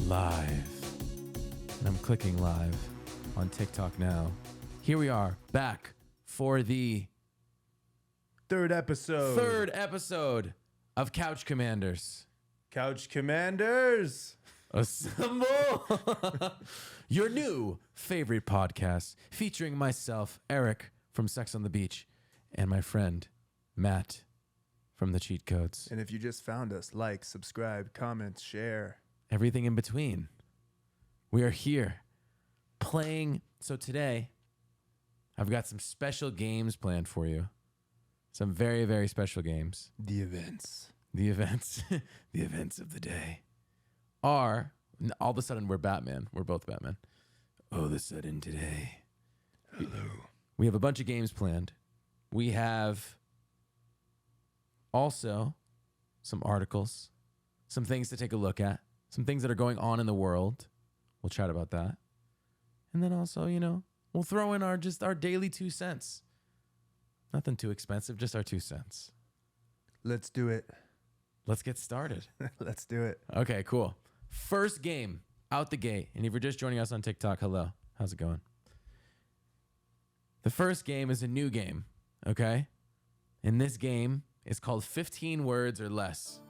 live. And I'm clicking live on TikTok now. Here we are, back for the third episode of Couch Commanders. Couch Commanders. Assemble! Your new favorite podcast featuring myself, Eric from Sex on the Beach, and my friend, Matt from the Cheat Codes. And if you just found us, like, subscribe, comment, share. Everything in between. We are here playing. So today, I've got some special games planned for you. Some very, very special games. The events. The events of the day are, all of a sudden we're Batman. We're both Batman. All of a sudden today. Hello. We have a bunch of games planned. We have also some articles, some things to take a look at, some things that are going on in the world. We'll chat about that. And then also, we'll throw in our daily 2 cents. Nothing too expensive, just our 2 cents. Let's do it. Let's get started. Let's do it. Okay, cool. First game out the gate. And if you're just joining us on TikTok, hello. How's it going? The first game is a new game, okay? And this game is called 15 Words or Less.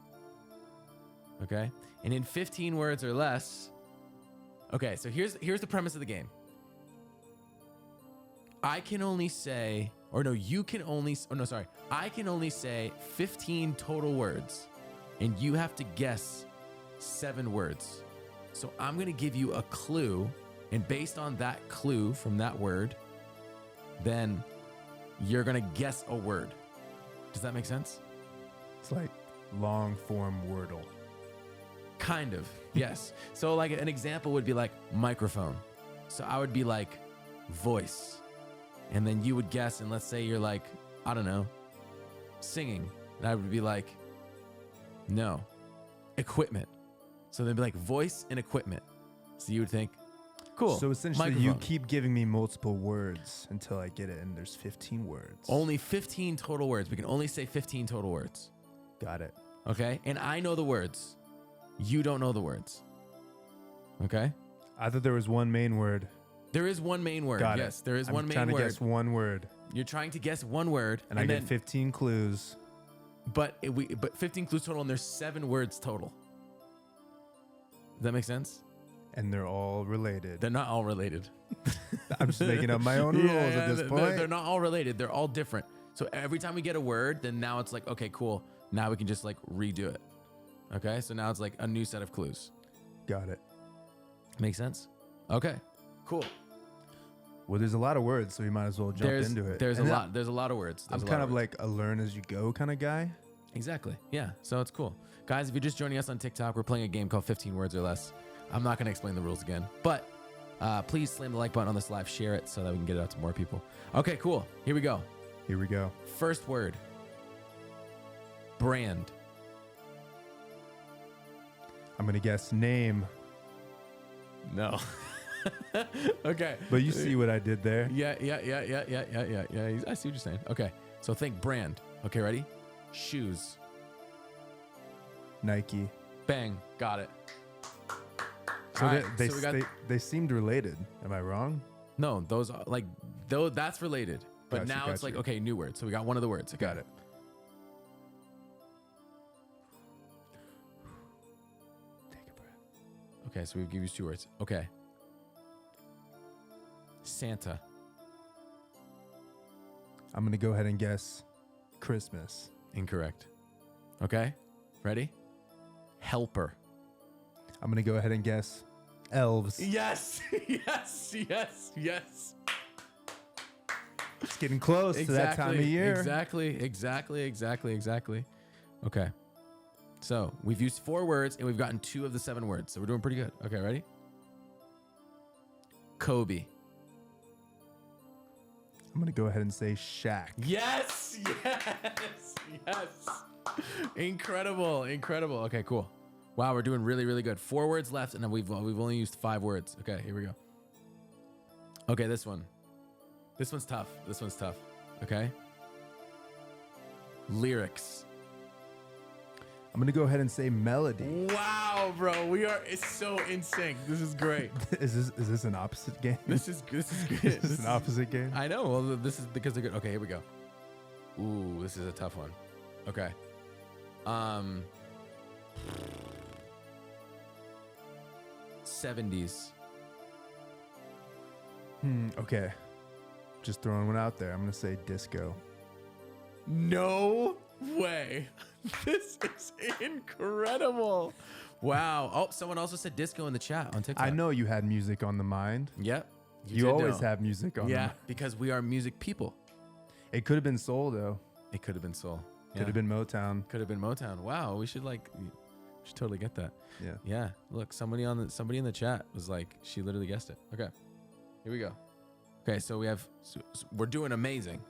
Okay? And in 15 words or less, okay, so here's the premise of the game. I can only say, I can only say 15 total words, and you have to guess 7 words. So I'm going to give you a clue, and based on that clue from that word, then you're going to guess a word. Does that make sense? It's like long form Wordle. Kind of, yes. So like an example would be like microphone. So I would be like voice. And then you would guess, and let's say you're like, I don't know, singing. And I would be like, no, equipment. So they'd be like voice and equipment. So you would think, cool. So essentially microphone. You keep giving me multiple words until I get it, and there's 15 words. Only 15 total words. We can only say 15 total words. Got it. Okay? And I know the words. You don't know the words. Okay? I thought there was one main word. There is one main word. Got yes, it. there is one main word. I'm trying word. to guess one word. You're trying to guess one word. And I get 15 clues. But 15 clues total, and there's 7 words total. Does that make sense? And they're all related. They're not all related. I'm just making up my own rules at this point. They're not all related. They're all different. So every time we get a word, then now it's like, okay, cool. Now we can just like redo it. Okay? So now it's like a new set of clues. Got it. Make sense? Okay. Cool. Well, there's a lot of words, so we might as well jump into it. There's a lot of words. I'm kind of like a learn as you go kind of guy. Exactly. Yeah. So it's cool. Guys, if you're just joining us on TikTok, we're playing a game called 15 Words or Less. I'm not going to explain the rules again, but please slam the like button on this live, share it so that we can get it out to more people. Okay, cool. Here we go. Here we go. First word. Brand. I'm going to guess name. No. Okay. But you see what I did there? Yeah. I see what you're saying. Okay. So think brand. Okay, ready? Shoes. Nike. Bang. Got it. So, All right, they seemed related. Am I wrong? No, those are like, though that's related. But now it's like, okay, new word. So we got one of the words. Okay. Got it. Take a breath. Okay, so we give you 2 words. Okay. Santa. I'm going to go ahead and guess Christmas. Incorrect. Okay. Ready? Helper. I'm going to go ahead and guess elves. Yes. Yes. It's getting close to that time of year. Exactly. Okay. So we've used 4 words and we've gotten 2 of the 7 words. So we're doing pretty good. Okay, ready? Kobe. I'm going to go ahead and say Shaq. Yes. Incredible. Okay, cool. Wow, we're doing really, really good. 4 words left, and we've only used 5 words. Okay, here we go. Okay, this one. This one's tough. Okay. Lyrics. I'm gonna go ahead and say melody. Wow, bro, it's so in sync. This is great. Is this an opposite game? This is good. Is this an opposite game? I know. Well, this is because they're good. Okay, here we go. Ooh, this is a tough one. Okay. 70s. Okay. Just throwing one out there. I'm gonna say disco. No way. This is incredible. Wow. Oh, someone also said disco in the chat on TikTok. I know you had music on the mind. Yep. You did always know. have music on the mind. because we are music people. It could have been soul though. It could have been soul. Could have been Motown. Could have been Motown. Wow. We should totally get that. Yeah. Yeah. Look, somebody in the chat was like, she literally guessed it. Okay. Here we go. Okay. So we're doing amazing.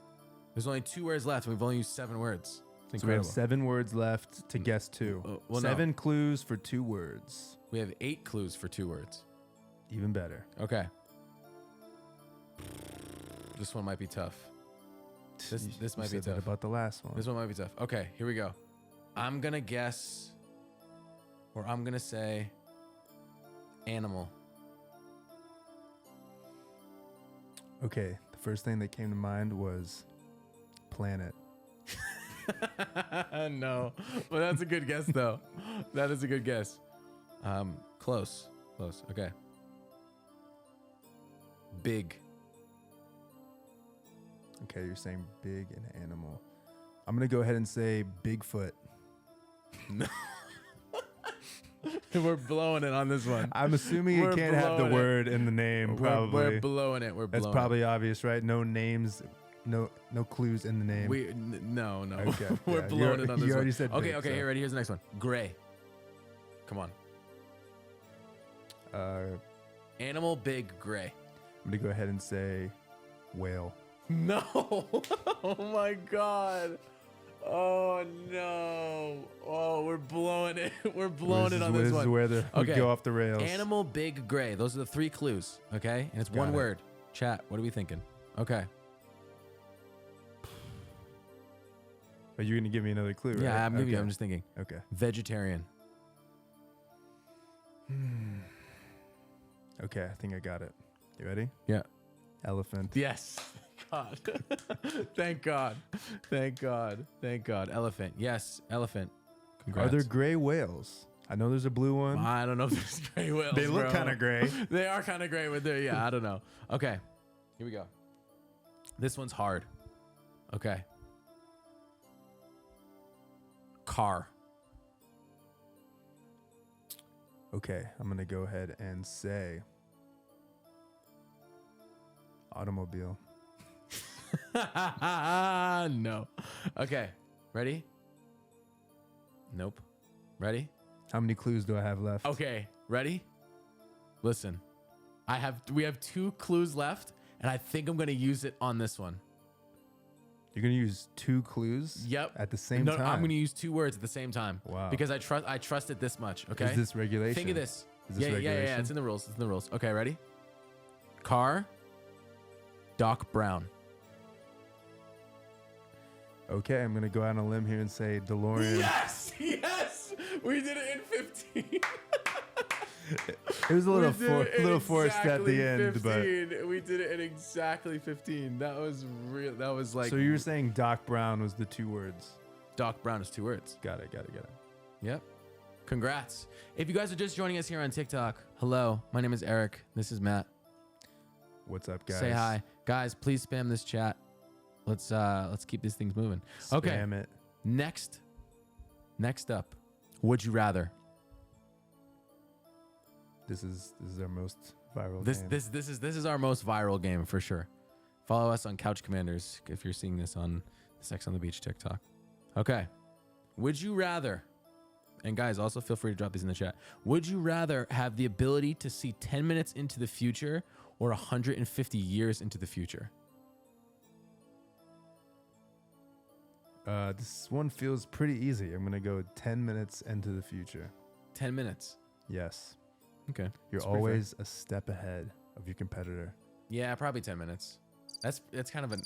There's only 2 words left. And we've only used 7 words. It's So we have incredible. 7 words left to guess 2. Well, 7 clues for 2 words. We have 8 clues for 2 words. Even better. Okay. This one might be tough. This might be said that tough. about the last one. This one might be tough. Okay, here we go. I'm gonna guess, or I'm gonna say, animal. Okay. The first thing that came to mind was planet. No, but that's a good guess though. That is a good guess. Close. Okay. Big. Okay, you're saying big and animal. I'm gonna go ahead and say Bigfoot. No. We're blowing it on this one. I'm assuming We're it can't have the blowing it. word in the name. Probably. We're blowing it. That's probably obvious, right? No names, no clues in the name. No. Okay, We're yeah, blowing it on this you one. already said Okay, big, okay, so. here, ready? Here's the next one. Gray. Come on. I'm Animal, big, gray. gonna go ahead and say whale. No. Oh my God. Oh no. Oh, we're blowing it. We're blowing it on this This is one. where we Okay. go off the rails. Animal, big, gray. Those are the 3 clues. Okay, and it's one Got it. word. Chat. What are we thinking? Okay. Are you gonna give me another clue? Yeah, right? I'm giving you. Okay. I'm just thinking. Okay. Vegetarian. Okay, I think I got it. You ready? Yeah. Elephant. Yes. God. Thank God. Thank God. Thank God. Elephant. Yes. Elephant. Congrats. Are there gray whales? I know there's a blue one. I don't know if there's gray whales. They look bro. kind of gray. They are kind of gray, but they're, I don't know. Okay. Here we go. This one's hard. Okay. Car. Okay, I'm gonna go ahead and say automobile. No. Okay. Ready? Nope. Ready? How many clues do I have left? Okay. Ready? Listen. We have 2 clues left, and I think I'm gonna use it on this one. You're gonna use 2 clues? Yep. At the same No, time. I'm gonna use 2 words at the same time. Wow. Because I trust it this much. Okay. Is this regulation? Think of this. Is this Yeah. regulation? It's in the rules. It's in the rules. Okay, ready? Car. Doc Brown. Okay, I'm gonna go out on a limb here and say DeLorean. Yes. We did it in 15. It was a little, We did it in little forced at the end, 15. We did it in exactly 15. That was real. That was but like. so you were saying Doc Brown was the 2 words. Doc Brown is 2 words. Got it. Yep. Congrats. If you guys are just joining us here on TikTok, hello. My name is Eric. This is Matt. What's up, guys? Say hi, guys. Please spam this chat. Let's keep these things moving. Okay. Spam it. Next up, would you rather? This is our most viral This game. this is our most viral game for sure. Follow us on Couch Commanders if you're seeing this on the Sex on the Beach TikTok. Okay. Would you rather? And guys, also feel free to drop these in the chat. Would you rather have the ability to see 10 minutes into the future or 150 years into the future? This one feels pretty easy. I'm gonna go 10 minutes into the future. 10 minutes. Yes. Okay. You're That's pretty fair. always a step ahead of your competitor. Yeah, probably 10 minutes. That's kind of a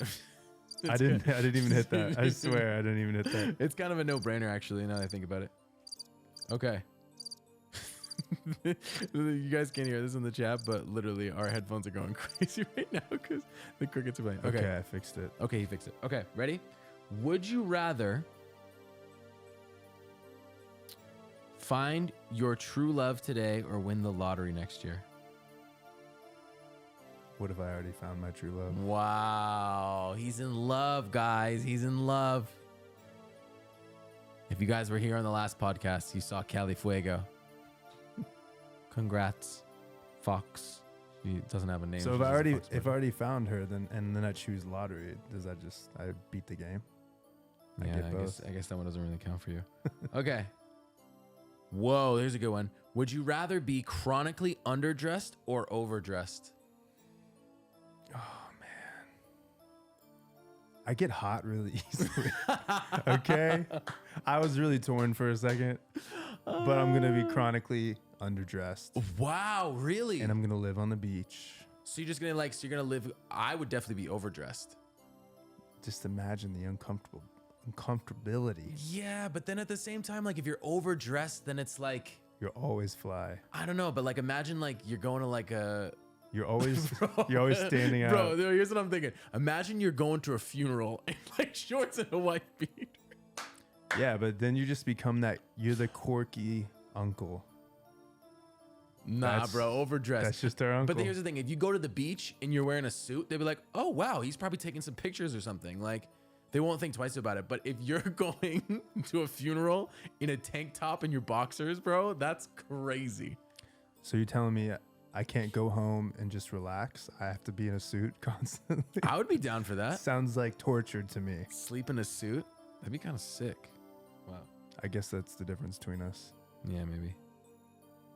I didn't even hit that. I swear I didn't even hit that. It's kind of a no-brainer actually now that I think about it. Okay. You guys can't hear this in the chat, but literally our headphones are going crazy right now because the crickets are playing. Okay, I fixed it. Okay, he fixed it. Okay, ready? Would you rather find your true love today or win the lottery next year? What if I already found my true love? Wow. He's in love, guys. He's in love. If you guys were here on the last podcast, you saw Cali Fuego. Congrats, Fox. She doesn't have a name. So She's if I just a Fox already person. found her, then I choose lottery. Does that just I beat the game? I Yeah, get I both. guess that one doesn't really count for you. Okay. Whoa, here's a good one. Would you rather be chronically underdressed or overdressed? Oh man, I get hot really easily. Okay, I was really torn for a second, but I'm gonna be chronically underdressed, Wow, really? and I'm gonna live on the beach. So you're just gonna so you're gonna live. I would definitely be overdressed. Just imagine the uncomfortability. Yeah, but then at the same time, like if you're overdressed, then it's like You're always fly. I don't know, but like imagine like you're going to like a You're always standing out. Bro, here's what I'm thinking. Imagine you're going to a funeral in like shorts and a white beat. Yeah, but then you just become that. You're the quirky uncle. Nah, That's- bro, overdressed. That's just our uncle. But then here's the thing: if you go to the beach and you're wearing a suit, they'll be like, "Oh wow, he's probably taking some pictures or something." Like, they won't think twice about it. But if you're going to a funeral in a tank top and your boxers, bro, that's crazy. So you're telling me I can't go home and just relax? I have to be in a suit constantly. I would be down for that. Sounds like torture to me. Sleep in a suit? That'd be kind of sick. Wow. I guess that's the difference between us. Yeah, maybe.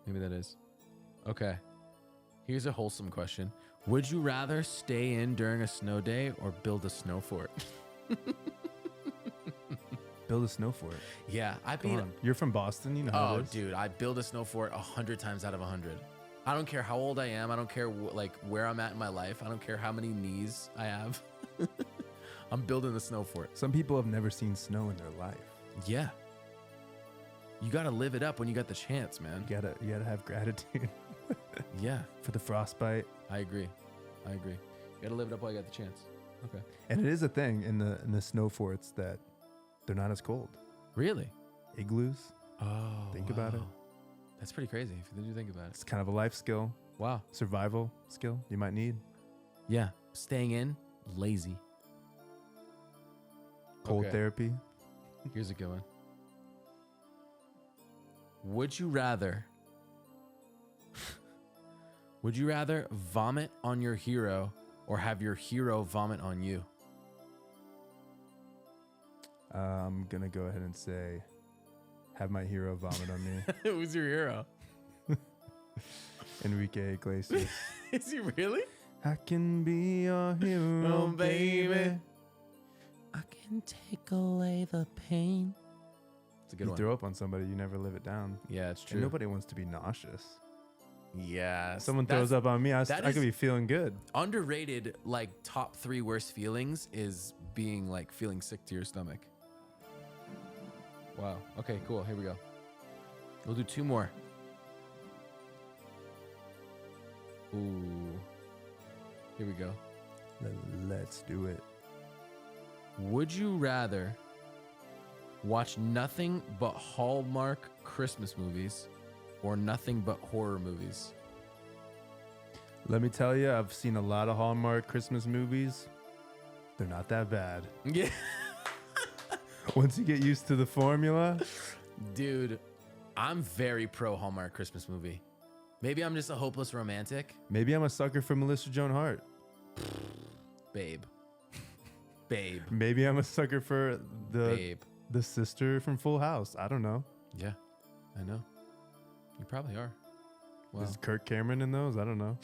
Maybe that is. Okay. Here's a wholesome question. Would you rather stay in during a snow day or build a snow fort? Build a snow fort. Yeah, I Come mean, on. You're from Boston, you know how oh, it is. dude, I build a snow fort 100 times out of 100. I don't care how old I am. I don't care like where I'm at in my life. I don't care how many knees I have. I'm building the snow fort. Some people have never seen snow in their life. Yeah. You got to live it up when you got the chance, man. You gotta have gratitude Yeah, for the frostbite. I agree. You got to live it up while you got the chance. Okay. And it is a thing in the snow forts that they're not as cold. Really? Igloos. Oh, Think about it. wow. That's pretty crazy if you think about it. It's kind of a life skill, Wow. survival skill you might need. Yeah. Staying in, lazy. Cold Okay. therapy. Here's a good one. Would you rather vomit on your hero or have your hero vomit on you? I'm gonna go ahead and say, have my hero vomit on me. Who's your hero? Enrique Iglesias. Is he really? I can be your hero, Oh, baby. baby. I can take away the pain. It's a good You one. throw up on somebody, you never live it down. Yeah, it's And true. nobody wants to be nauseous. Yeah. Someone throws up on me, I that could is- be feeling good. Underrated, like top 3 worst feelings is being like feeling sick to your stomach. Wow. Okay, cool. Here we go. We'll do 2 more. Ooh. Here we go. Let's do it. Would you rather watch nothing but Hallmark Christmas movies or nothing but horror movies? Let me tell you, I've seen a lot of Hallmark Christmas movies. They're not that bad. Yeah. Once you get used to the formula, Dude, I'm very pro Hallmark Christmas movie. Maybe I'm just a hopeless romantic. maybe I'm a sucker for Melissa Joan Hart. Babe. Babe. Maybe I'm a sucker for Babe. the sister from Full House. I don't know. Yeah, I know. You probably are. Wow. Is Kirk Cameron in those? I don't know.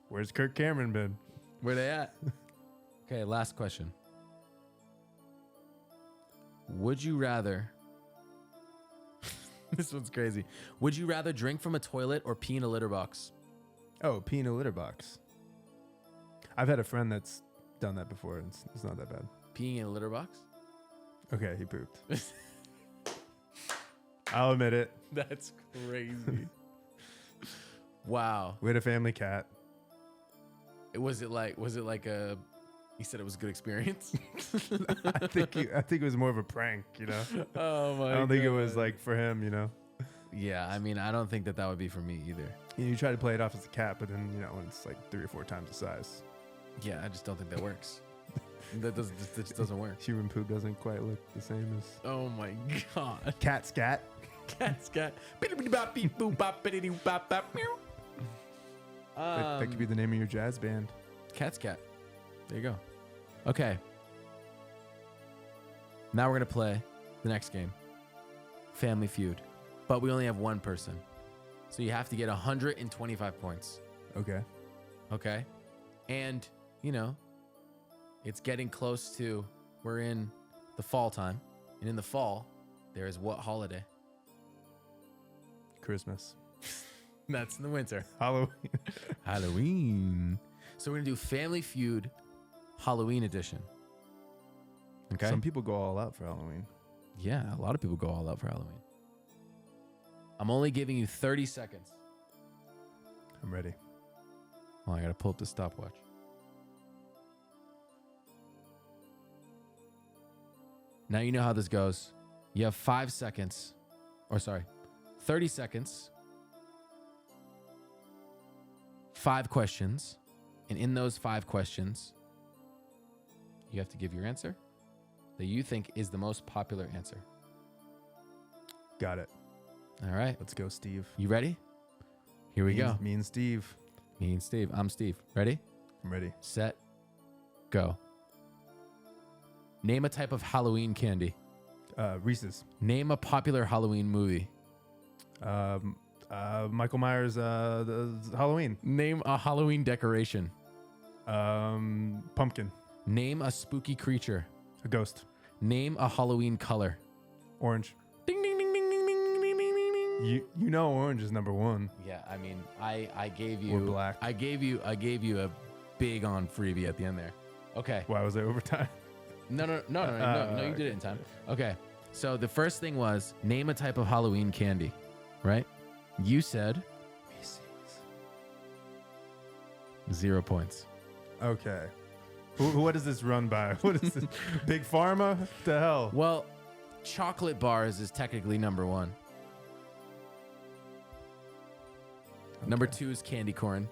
Where's Kirk Cameron been? Where they at? Okay, last question. Would you rather... This one's crazy. Would you rather drink from a toilet or pee in a litter box? Oh, pee in a litter box. I've had a friend that's done that before. And it's not that bad. Peeing in a litter box? Okay, he pooped. I'll admit it. That's crazy. Wow. We had a family cat. Was it like a, he said it was a good experience? I think it was more of a prank, you know? Oh my I don't think it was like for him, you know? Yeah, I mean, I don't think that would be for me either. You try to play it off as a cat, but then, you know, when it's like 3 or 4 times the size. Yeah, I just don't think that works. That just doesn't work. Human poop doesn't quite look the same as Oh my god. cat scat. Cat scat. That could be the name of your jazz band. Cat scat. There you go. Okay. Now we're going to play the next game. Family Feud. But we only have one person. So you have to get 125 points. Okay. Okay. And, you know, it's getting close to, we're in the fall time. And in the fall, there is what holiday? Christmas. That's in the winter. Halloween. Halloween. So we're going to do Family Feud Halloween edition. Okay. Some people go all out for Halloween. Yeah, a lot of people go all out for Halloween. I'm only giving you 30 seconds. I'm ready. Oh, I got to pull up the stopwatch. Now you know how this goes. You have 5 seconds. Or sorry, 30 seconds. 5 questions. And in those 5 questions, you have to give your answer that you think is the most popular answer. Got it. All right. Let's go, Steve. You ready? Here we go. Me and Steve. Me and Steve. I'm Steve. Ready? I'm ready. Set. Go. Name a type of Halloween candy. Reese's. Name a popular Halloween movie. Michael Myers, the Halloween. Name a Halloween decoration. Pumpkin. Name a spooky creature. A ghost. Name a Halloween color. Orange. Ding, ding, ding, ding, ding, ding, ding, ding, ding. You know orange is number 1. Yeah, I mean, I gave you Or black. I gave you a big on freebie at the end there. Okay. Why was there overtime? No, you did it in time. Okay. So the first thing was name a type of Halloween candy, right? You said Reese's. 0 points. Okay. What is this run by? What is this? Big Pharma? The hell? Well, chocolate bars is technically number 1. Okay. Number 2 is candy corn.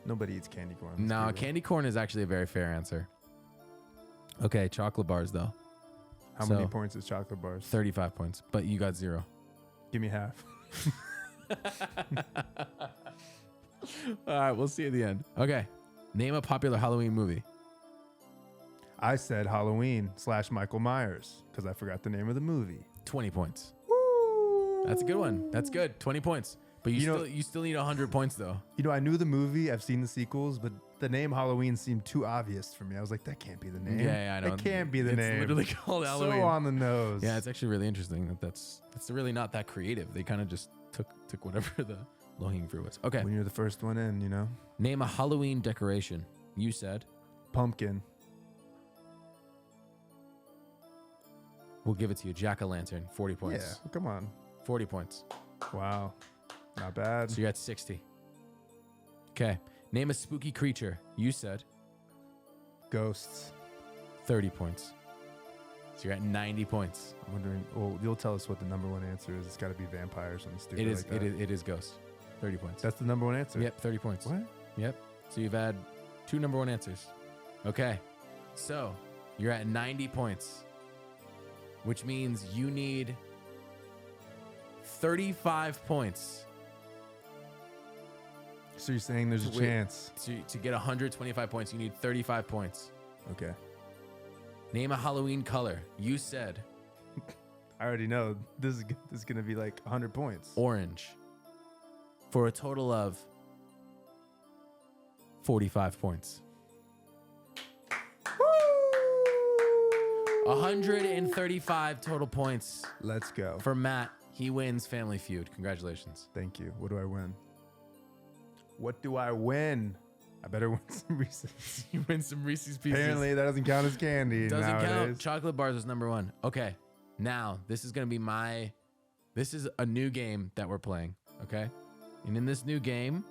Nobody eats candy corn. No, candy corn is actually a very fair answer. Okay, chocolate bars though. How many points is chocolate bars? 35 points, but you got 0. Give me half. All right, we'll see at the end. Okay, name a popular Halloween movie. I said Halloween / Michael Myers because I forgot the name of the movie. 20 points. Woo! That's a good one. That's good. 20 points. But you still need 100 points though. You know, I knew the movie. I've seen the sequels, but the name Halloween seemed too obvious for me. I was like, that can't be the name. Yeah, I know. That can't be the name. It's literally called Halloween. So on the nose. Yeah, it's actually really interesting that's really not that creative. They kind of just took whatever the low-hanging fruit was. Okay. When you're the first one in, you know. Name a Halloween decoration. You said Pumpkin. we'll give it to you. Jack-o'-lantern. 40 points. Yeah, come on. 40 points. Wow. Not bad. So you're at 60. Okay. Name a spooky creature. You said Ghosts. 30 points. So you're at 90 points. I'm wondering, well, you'll tell us what the number 1 answer is. It's got to be vampire or something stupid It is. like that. It is ghost. 30 points. That's the number 1 answer? Yep. 30 points. What? Yep. So you've had 2 number 1 answers. Okay. So you're at 90 points, which means you need 35 points. So you're saying there's a chance. To get 125 points, you need 35 points. Okay. Name a Halloween color. You said I already know. This is going to be like 100 points. orange. For a total of 45 points. 135 total points Let's go. for Matt. He wins Family Feud. Congratulations. Thank you. What do I win? What do I win? I better win some Reese's. You win some Reese's Pieces. Apparently, that doesn't count as candy Doesn't nowadays. count. Chocolate bars was number 1. Okay. Now, this is going to be my This is a new game that we're playing, okay? And in this new game,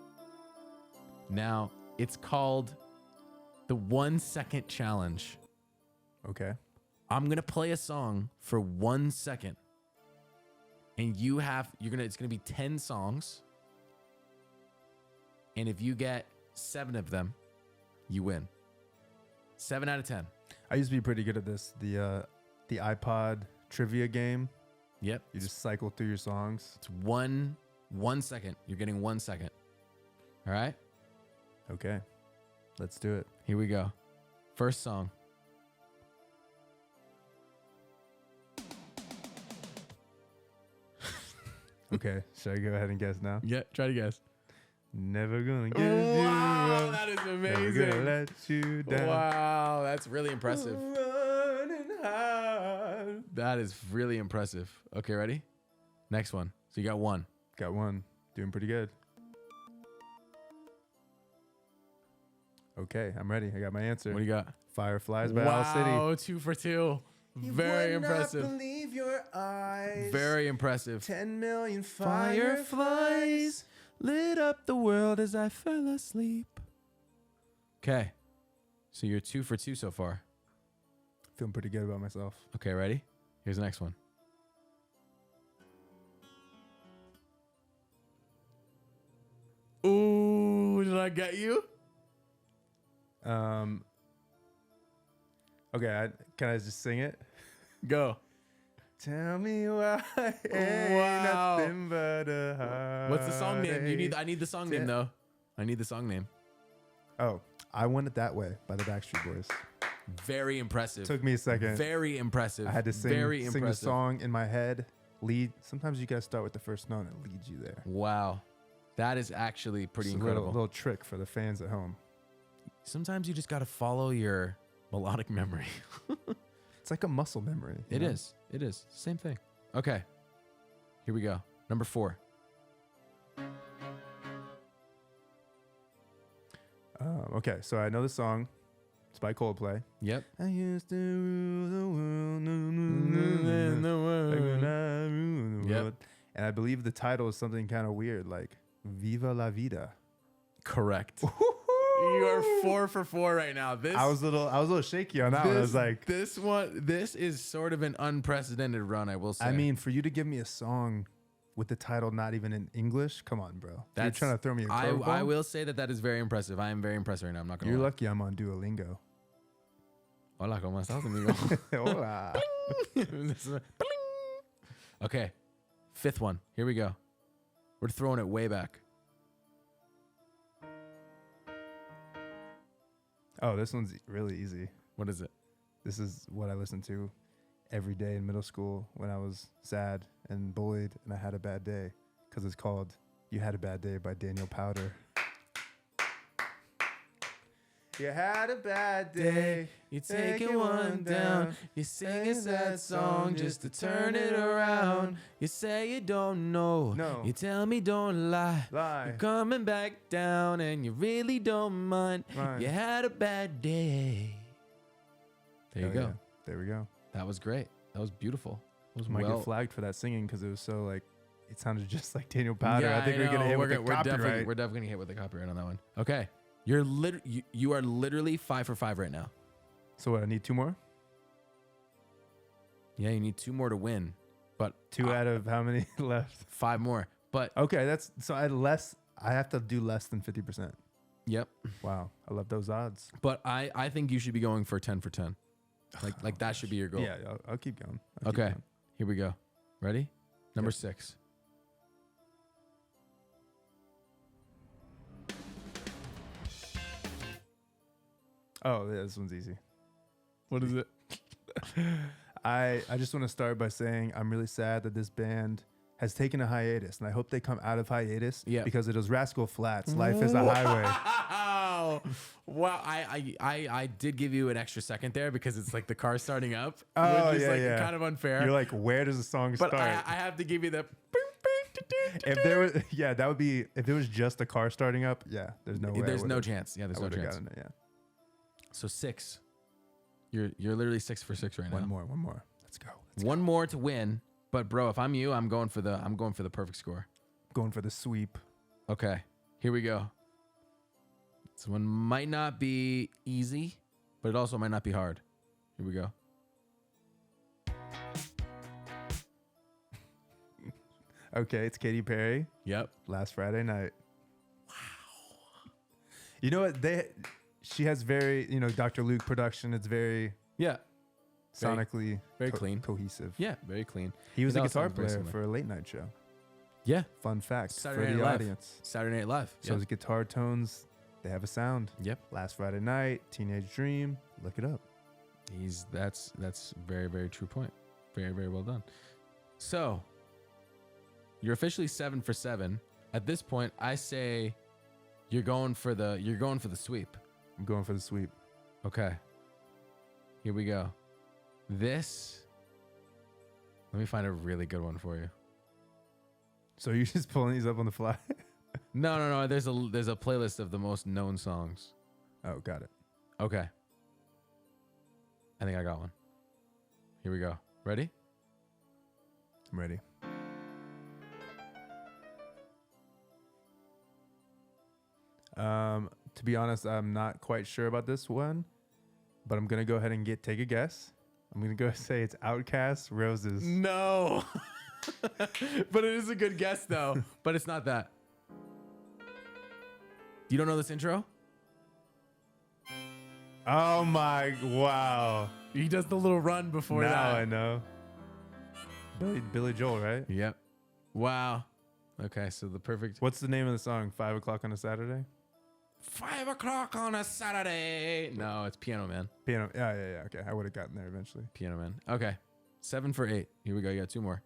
now it's called the 1 second challenge. Okay. I'm going to play a song for 1 second. And it's going to be 10 songs. And if you get 7 of them, you win. 7 out of 10. I used to be pretty good at this. The iPod trivia game. Yep. You just cycle through your songs. It's 1 second. You're getting 1 second. All right? Okay. Let's do it. Here we go. First song. Okay. Should I go ahead and guess now? Yeah, try to guess. Never gonna give Wow, you up. that is Never amazing. gonna let you down. Wow, that's really impressive. Running hard. That is really impressive. Okay, ready? Next one. So you got 1. Got one. Doing pretty good. Okay, I'm ready. I got my answer. What do you got? Fireflies by Owl City. Wow, 2 for 2. Very impressive. Believe your eyes. Very impressive. 10 million Fireflies lit up the world as I fell asleep. Okay. So you're 2 for 2 so far. Feeling pretty good about myself. Okay, ready? Here's the next one. Ooh, did I get you? Okay, can I just sing it? Go. Tell me why ain't Wow. nothing but a heart. What's the song name? I need the song name though. I need the song name. Oh, I Want It That Way by the Backstreet Boys. Very impressive. Took me a second. Very impressive. I had to sing the impressive. song in my head. Lead. Sometimes you gotta start with the first note and it leads you there. Wow. That is actually pretty Just incredible. A little trick for the fans at home. Sometimes you just got to follow your melodic memory. It's like a muscle memory. It is. It is. Same thing. Okay. Here we go. Number 4. Okay, so I know the song. It's by Coldplay. Yep. I used to rule the world. Yep. And I believe the title is something kind of weird, like Viva la Vida. Correct. You are 4 for 4 right now. I was a little shaky on that one. I was like, this is sort of an unprecedented run, I will say. I mean, for you to give me a song with the title not even in English, come on, bro. You're trying to throw me a curveball. I will say that is very impressive. I am very impressed right now. I'm not gonna You're lie. lucky I'm on Duolingo. Hola, ¿cómo estás, amigo? Hola. Okay. 5th one. Here we go. We're throwing it way back. Oh, this one's really easy. What is it? This is what I listened to every day in middle school when I was sad and bullied and I had a bad day, because it's called You Had a Bad Day by Daniel Powder. You had a bad day. You take it one down. You sing a sad song just to turn it around. You say you don't know. No. You tell me don't lie. Lie. You're coming back down and you really don't mind. Right. You had a bad day. There you Hell go. yeah. There we go. That was great. That was beautiful. It was Might well. get flagged for that singing because it was so like, it sounded just like Daniel Powder. Yeah, I think we're know. gonna hit with the we're definitely copyright. gonna hit with the copyright on that one. Okay. You are literally 5 for 5 right now. So what? I need 2 more. Yeah, you need 2 more to win, but 2 out of how many left? 5 more. But Okay, that's so I have to do less than 50%. yep. Wow, I love those odds. But I think you should be going for 10 for 10. Like that should be your goal. Yeah, I'll keep going. I'll keep Okay. going. Here we go. Ready? Number Yep. 6. Oh, yeah, this one's easy. What is it? I just want to start by saying I'm really sad that this band has taken a hiatus, and I hope they come out of hiatus because it was Rascal Flatts. Life is a highway. Wow. Wow. I did give you an extra second there because it's like the car starting up. Oh, which is yeah, like yeah. kind of unfair. You're like, where does the song but start? I have to give you the. If there was, yeah, that would be if it was just a car starting up. Yeah, there's no way. There's no chance. Yeah, there's no chance. Gotten it, yeah. So 6. You're literally 6 for 6 right now. One more. Let's go. One more to win, But bro, if I'm you, I'm going for the perfect score. Going for the sweep. Okay, here we go. This one might not be easy, but it also might not be hard. Here we go. Okay, it's Katy Perry. Yep. Last Friday Night. Wow. You know what? She has very, Dr. Luke production. It's very Yeah. sonically Very clean. cohesive. Yeah, very clean. He was It a all guitar sounds very player similar. for a late night show. Yeah. Fun fact Saturday for Night the Live. audience. Saturday Night Live. So his guitar tones, they have a sound. Yep. Last Friday Night, Teenage Dream. Look it up. That's very, very true point. Very, very well done. So you're officially 7 for 7. At this point, I say you're going for the sweep. I'm going for the sweep. Okay. Here we go. Let me find a really good one for you. So you're just pulling these up on the fly? No. There's a playlist of the most known songs. Oh, got it. Okay. I think I got one. Here we go. Ready? I'm ready. To be honest, I'm not quite sure about this one, but I'm gonna go ahead and take a guess. I'm gonna go say it's Outkast, Roses. No. But it is a good guess though. But it's not that. You don't know this intro? Oh my, wow. He does the little run before Now that. I know. Billy Joel, right? Yep. Wow. Okay, so the perfect What's the name of the song? 5 o'clock on a Saturday? 5 o'clock on a Saturday. No, it's Piano Man. Piano. Yeah. Okay, I would have gotten there eventually. Piano Man. Okay. 7 for 8. Here we go. You got 2 more.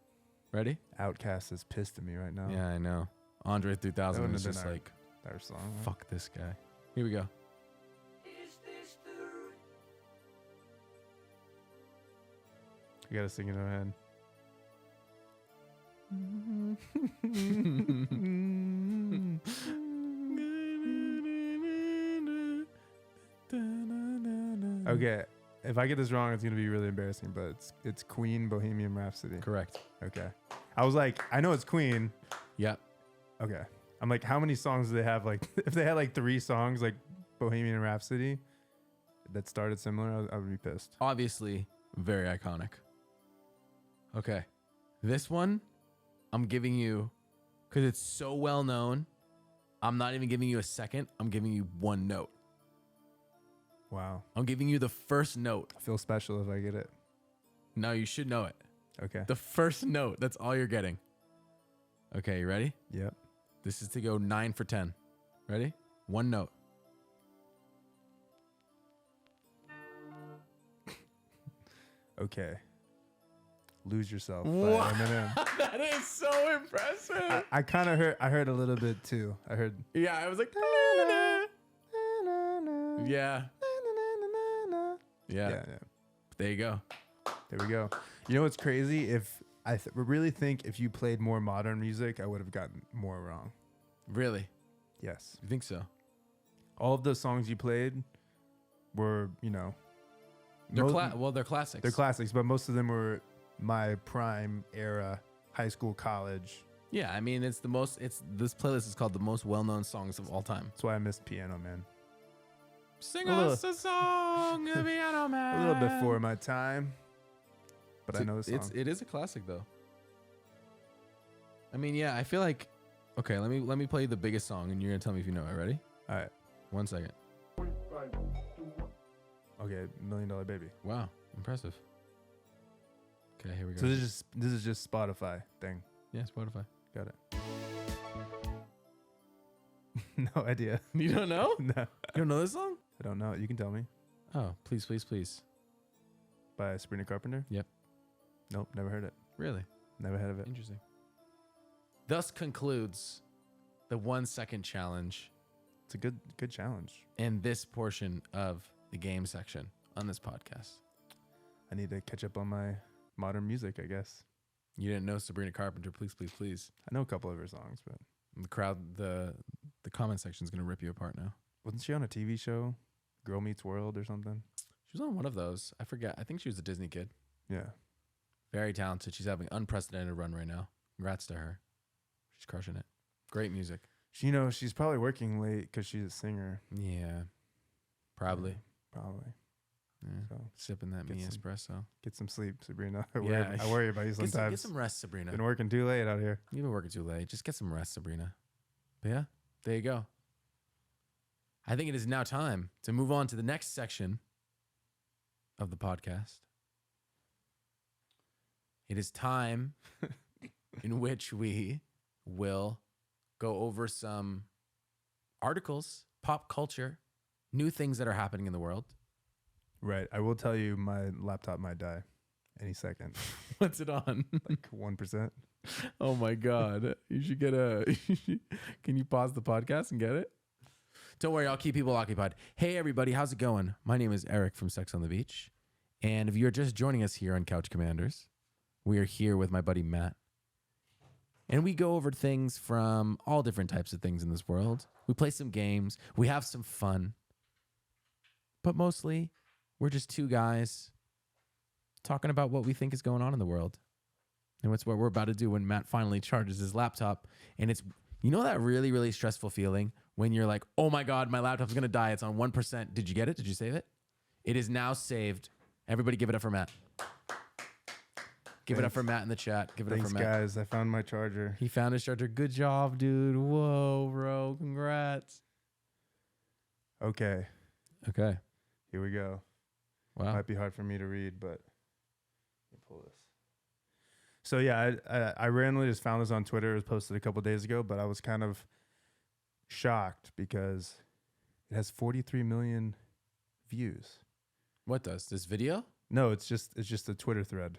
Ready? Outkast is pissed at me right now. Yeah, I know. Andre 3000 That is wouldn't have just been like, Our song. Right? fuck this guy. Here we go. You gotta sing it in our head. Okay, if I get this wrong, it's gonna be really embarrassing. But it's Queen, Bohemian Rhapsody. Correct. Okay, I was like, I know it's Queen. Yep. Okay, I'm like, how many songs do they have? Like, if they had like 3 songs, like Bohemian Rhapsody, that started similar, I would be pissed. Obviously, very iconic. Okay. This one, I'm giving you, because it's so well known, I'm not even giving you a second. I'm giving you 1 note. Wow, I'm giving you the first note. I feel special if I get it. No, you should know it. Okay. The first note. That's all you're getting. Okay, you ready? Yep. This is to go 9 for 10. Ready? 1 note. Okay. Lose Yourself by What? Eminem. That is so impressive. I kind of heard a little bit too. I heard. Yeah, I was like, yeah. Yeah. There you go. There we go. You know what's crazy? If I really think if you played more modern music, I would have gotten more wrong. Really? Yes. You think so? All of the songs you played were, They're they're classics. they're classics, but most of them were my prime era, high school, college. Yeah, I mean, this playlist is called the most well-known songs of all time. That's why I missed Piano Man. Sing A little- us a song, Piano Man. A little before my time, but I know the song. It is a classic though. I mean, yeah, I feel like. Okay, let me play you the biggest song, and you're gonna tell me if you know it. Ready? All right. 1 second. Okay, $1 Million Baby. Wow, impressive. Okay, here we go. So this is just Spotify thing. Yeah, Spotify. Got it. No idea. You don't know? No, You don't know this song? I don't know. You can tell me. Oh, please, please, please. By Sabrina Carpenter? Yep. Nope, never heard it. Really? Never heard of it. Interesting. Thus concludes the 1 second challenge It's a good challenge. in this portion of the game section on this podcast. I need to catch up on my modern music, I guess. You didn't know Sabrina Carpenter, please, please, please. I know a couple of her songs, but The crowd, the comment section is going to rip you apart now. wasn't she on a TV show? Girl Meets World or something? She was on one of those. I forget. I think she was a Disney kid. Yeah. Very talented. She's having unprecedented run right now. Congrats to her. She's crushing it. Great music. She's probably working late because she's a singer. Yeah. Probably. Yeah, probably. Yeah. So Sipping that me espresso. get some sleep, Sabrina. Yeah. I worry about you Get sometimes. some rest, Sabrina. Been working too late out here. You've been working too late. Just get some rest, Sabrina. But yeah, there you go. I think it is now time to move on to the next section of the podcast. It is time in which we will go over some articles, pop culture, new things that are happening in the world. Right. I will tell you, my laptop might die any second. What's it on? Like 1%. Oh my God. You should get can you pause the podcast and get it? Don't worry, I'll keep people occupied. Hey everybody, how's it going? My name is Eric from Sex on the Beach. And if you're just joining us here on Couch Commanders, we are here with my buddy Matt. And we go over things from all different types of things in this world. We play some games, we have some fun. But mostly, we're just two guys talking about what we think is going on in the world. And that's what we're about to do when Matt finally charges his laptop. And it's, you know, that really, really stressful feeling when you're like, oh my God, my laptop's going to die. It's on 1%. Did you get it? Did you save it? It is now saved. Everybody give it up for Matt. Give it up for Matt in the chat. Give it up for Matt. Thanks, guys. I found my charger. He found his charger. Good job, dude. Whoa, bro. Congrats. Okay. Okay. Here we go. Wow. Might be hard for me to read, but let me pull this. So yeah, I randomly just found this on Twitter. It was posted a couple days ago, but I was kind of shocked because it has 43 million views. What does? This video? No, it's just a Twitter thread.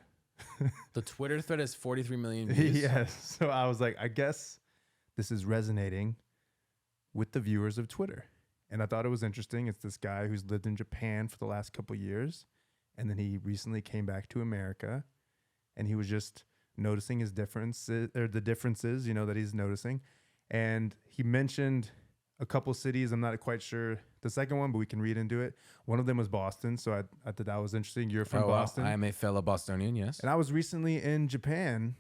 The Twitter thread has 43 million views? Yes. So I was like, I guess this is resonating with the viewers of Twitter. And I thought it was interesting. It's this guy who's lived in Japan for the last couple years. And then he recently came back to America. And he was just noticing his differences, or the differences, you know, that he's noticing. And he mentioned a couple cities. I'm not quite sure the second one, but we can read into it. One of them was Boston. So I thought that was interesting. You're from Boston. I am a fellow Bostonian, yes. And I was recently in Japan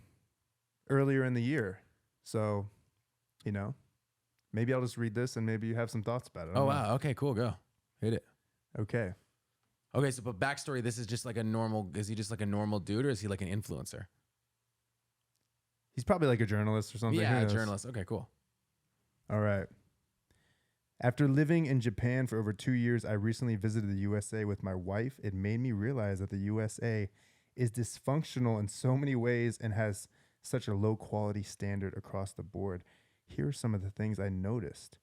earlier in the year. So, you know, maybe I'll just read this and maybe you have some thoughts about it. Oh, wow. Okay, cool. Go. Hit it. Okay. Okay, so but backstory, this is just like a normal, is he just like a normal dude or is he like an influencer? He's probably like a journalist or something. Yeah, a journalist. Okay, cool. All right. After living in Japan for over 2 years, I recently visited the USA with my wife. It made me realize that the USA is dysfunctional in so many ways and has such a low quality standard across the board. Here are some of the things I noticed.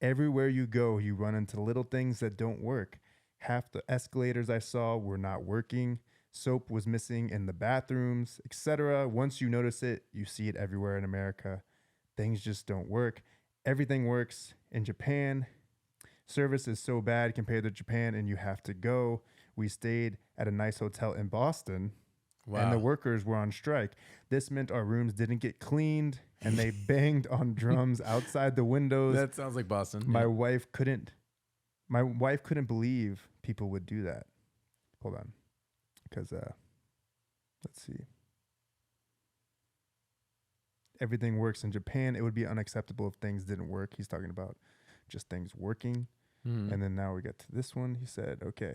Everywhere you go, you run into little things that don't work. Half the escalators I saw were not working. Soap was missing in the bathrooms, etc. Once you notice it, you see it everywhere in America. Things just don't work. Everything works in Japan. Service is so bad compared to Japan, and you have to go. We stayed at a nice hotel in Boston, and the workers were on strike. This meant our rooms didn't get cleaned, and they banged on drums outside the windows. That sounds like Boston. My wife couldn't believe people would do that. Hold on, because let's see. Everything works in Japan. It would be unacceptable if things didn't work. He's talking about just things working. And then now we get to this one. He said, okay.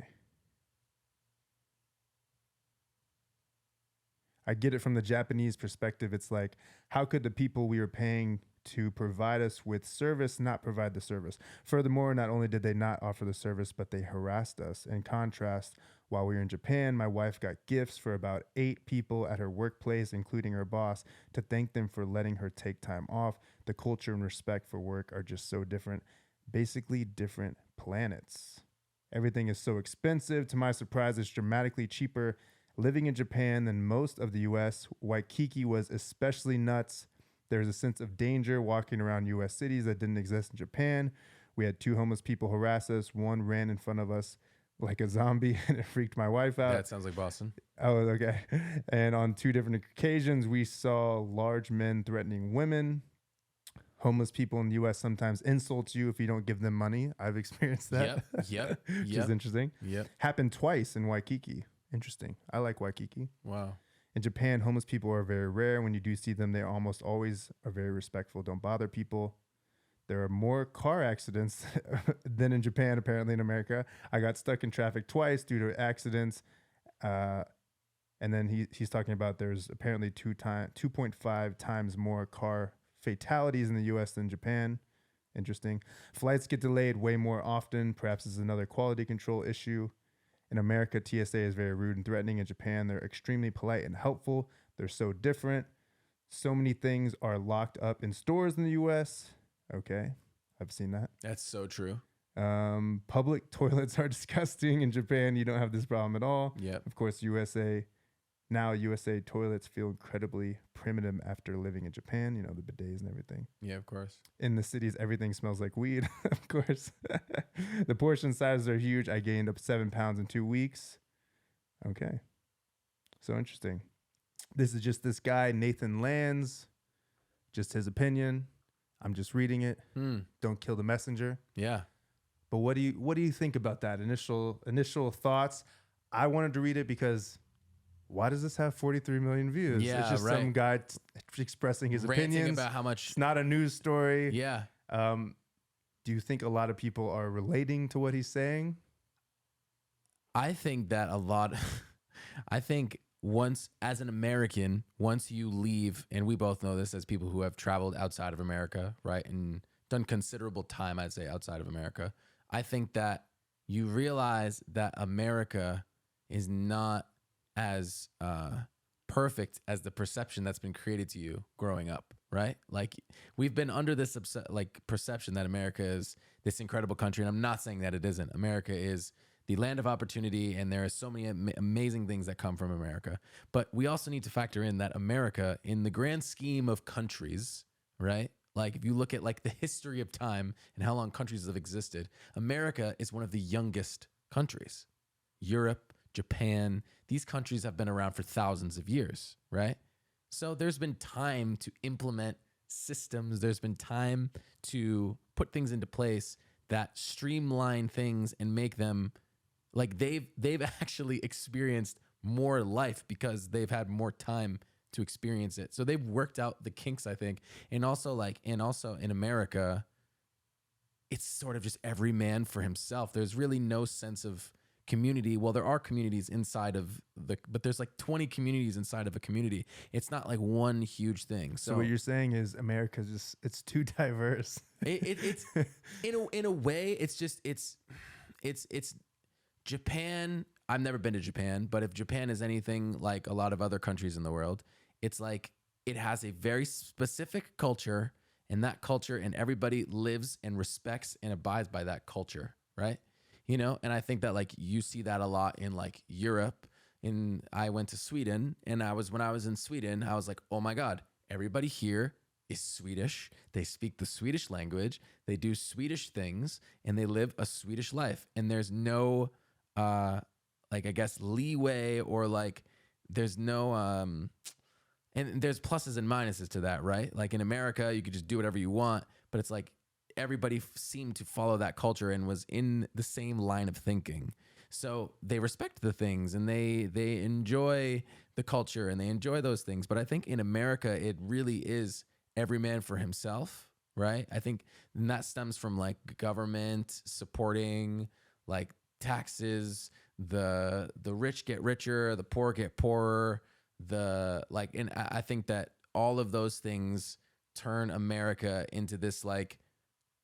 I get it from the Japanese perspective. It's like, how could the people we were paying to provide us with service not provide the service? Furthermore, not only did they not offer the service, but they harassed us. In contrast, while we were in Japan, my wife got gifts for about 8 people at her workplace, including her boss, to thank them for letting her take time off. The culture and respect for work are just so different. Basically different planets. Everything is so expensive. To my surprise, it's dramatically cheaper living in Japan than most of the US. Waikiki was especially nuts. There's a sense of danger walking around US cities that didn't exist in Japan. We had 2 homeless people harass us. One ran in front of us like a zombie and it freaked my wife out. That sounds like Boston. Oh, okay. And on 2 different occasions, we saw large men threatening women. Homeless people in the U.S. sometimes insult you if you don't give them money. I've experienced that. Yep. Which is interesting. Yep. Happened twice in Waikiki. Interesting. I like Waikiki. Wow. In Japan, homeless people are very rare. When you do see them, they almost always are very respectful, don't bother people. There are more car accidents than in Japan, apparently in America. I got stuck in traffic twice due to accidents. And then he's talking about there's apparently 2.5 times more car fatalities in the US than Japan. Interesting. Flights get delayed way more often. Perhaps this is another quality control issue. In America, TSA is very rude and threatening. In Japan, they're extremely polite and helpful. They're so different. So many things are locked up in stores in the US. Okay, I've seen that. That's so true. Public toilets are disgusting. In Japan, you don't have this problem at all. Yep. Of course, USA toilets feel incredibly primitive after living in Japan, the bidets and everything. Yeah, of course. In the cities, everything smells like weed, of course. The portion sizes are huge. I gained up 7 pounds in 2 weeks. Okay. So interesting. This is just this guy, Nathan Lands, just his opinion. I'm just reading it. Don't kill the messenger. Yeah. But what do you think about that? Initial thoughts? I wanted to read it because why does this have 43 million views? Yeah, it's just right. some guy expressing his Ranting opinions about how much. It's not a news story. Yeah. Do you think a lot of people are relating to what he's saying? I think that I think once, as an American, once you leave, and we both know this as people who have traveled outside of America, right, and done considerable time, I'd say, outside of America, I think that you realize that America is not as perfect as the perception that's been created to you growing up, right? Like, we've been under this perception that America is this incredible country, and I'm not saying that it isn't. America is the land of opportunity, and there are so many amazing things that come from America. But we also need to factor in that America, in the grand scheme of countries, right? Like, if you look at like the history of time and how long countries have existed, America is one of the youngest countries. Europe, Japan, these countries have been around for thousands of years, right? So there's been time to implement systems. There's been time to put things into place that streamline things and make them like they've actually experienced more life because they've had more time to experience it. So they've worked out the kinks, I think. And also in America, it's sort of just every man for himself. There's really no sense of community. Well, there are communities inside of but there's like 20 communities inside of a community. It's not like one huge thing. So what you're saying is America's it's too diverse. It's in a way, it's Japan. I've never been to Japan, but if Japan is anything like a lot of other countries in the world, it's like it has a very specific culture, and that culture, and everybody lives and respects and abides by that culture, right? And I think that like you see that a lot in like Europe. I went to Sweden, and when I was in Sweden, I was like, oh my God, everybody here is Swedish. They speak the Swedish language. They do Swedish things, and they live a Swedish life. And there's no, I guess, leeway, or like there's no, and there's pluses and minuses to that, right? Like in America, you could just do whatever you want, but it's like everybody seemed to follow that culture and was in the same line of thinking. So they respect the things, and they enjoy the culture, and they enjoy those things. But I think in America, it really is every man for himself, right? I think that stems from like government supporting like taxes, the rich get richer, the poor get poorer, and I think that all of those things turn America into this like,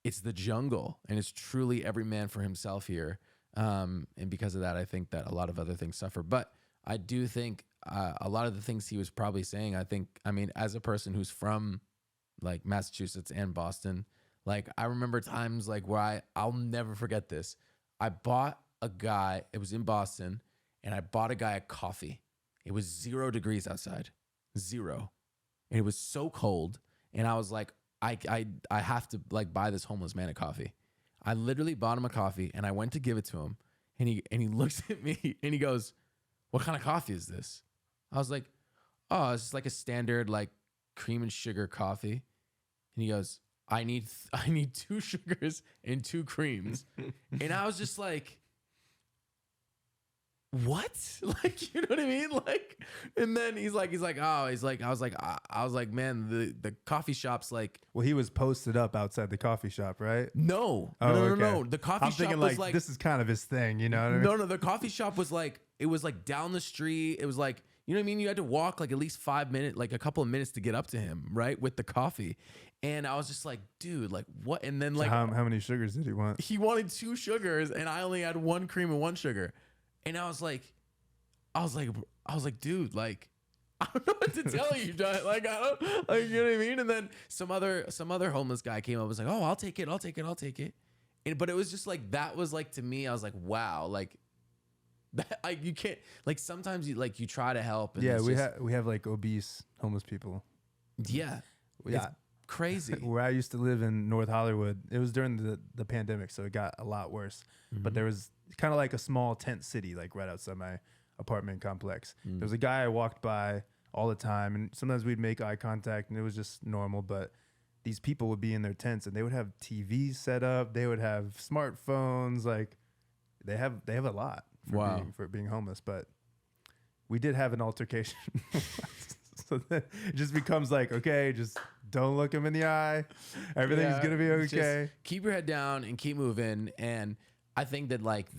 it's the jungle, and it's truly every man for himself here. And because of that, I think that a lot of other things suffer. But I do think a lot of the things he was probably saying, I mean, as a person who's from like Massachusetts and Boston, like I remember times like where I'll never forget this. I bought a guy, it was in Boston, and I bought a guy a coffee. It was 0 degrees outside, 0. And it was so cold. And I was like, I have to like buy this homeless man a coffee. I literally bought him a coffee, and I went to give it to him, and he looks at me and he goes, "What kind of coffee is this?" I was like, "Oh, it's just like a standard like cream and sugar coffee." And he goes, I need 2 sugars and 2 creams." And I was just like, what? Like, you know what I mean? Like, and then he's like, I was like, man, the coffee shop's like, Well, he was posted up outside the coffee shop, right? no, Oh, no, no, no, okay. no. The coffee I'm shop thinking was like this is kind of his thing, you know what I mean? no, no. The coffee shop was like, it was like down the street. It was like, you know what I mean? You had to walk like at least 5 minutes, like a couple of minutes to get up to him, right? With the coffee. And I was just like, dude, like what? And then So like, how many sugars did he want? he wanted 2 sugars and I only had 1 cream and 1 sugar. And I was like, dude, like, I don't know what to tell you, John. Like, I don't, like, you know what I mean? And then some other homeless guy came up and was like, oh, I'll take it. And, but it was just like, that was like, to me, I was like, wow, like, that, like, you can't, like, sometimes you, like, you try to help. And Yeah, it's we have like obese homeless people. yeah, Yeah. it's crazy. Where I used to live in North Hollywood, it was during the pandemic, so it got a lot worse. But there was kind of like a small tent city, like right outside my apartment complex. There was a guy I walked by all the time, and sometimes we'd make eye contact, and it was just normal. But these people would be in their tents, and they would have TVs set up, they would have smartphones, like they have a lot for being homeless. But we did have an altercation. So then it just becomes like, okay, just don't look him in the eye. Everything's gonna be okay. Just keep your head down and keep moving. And I think that like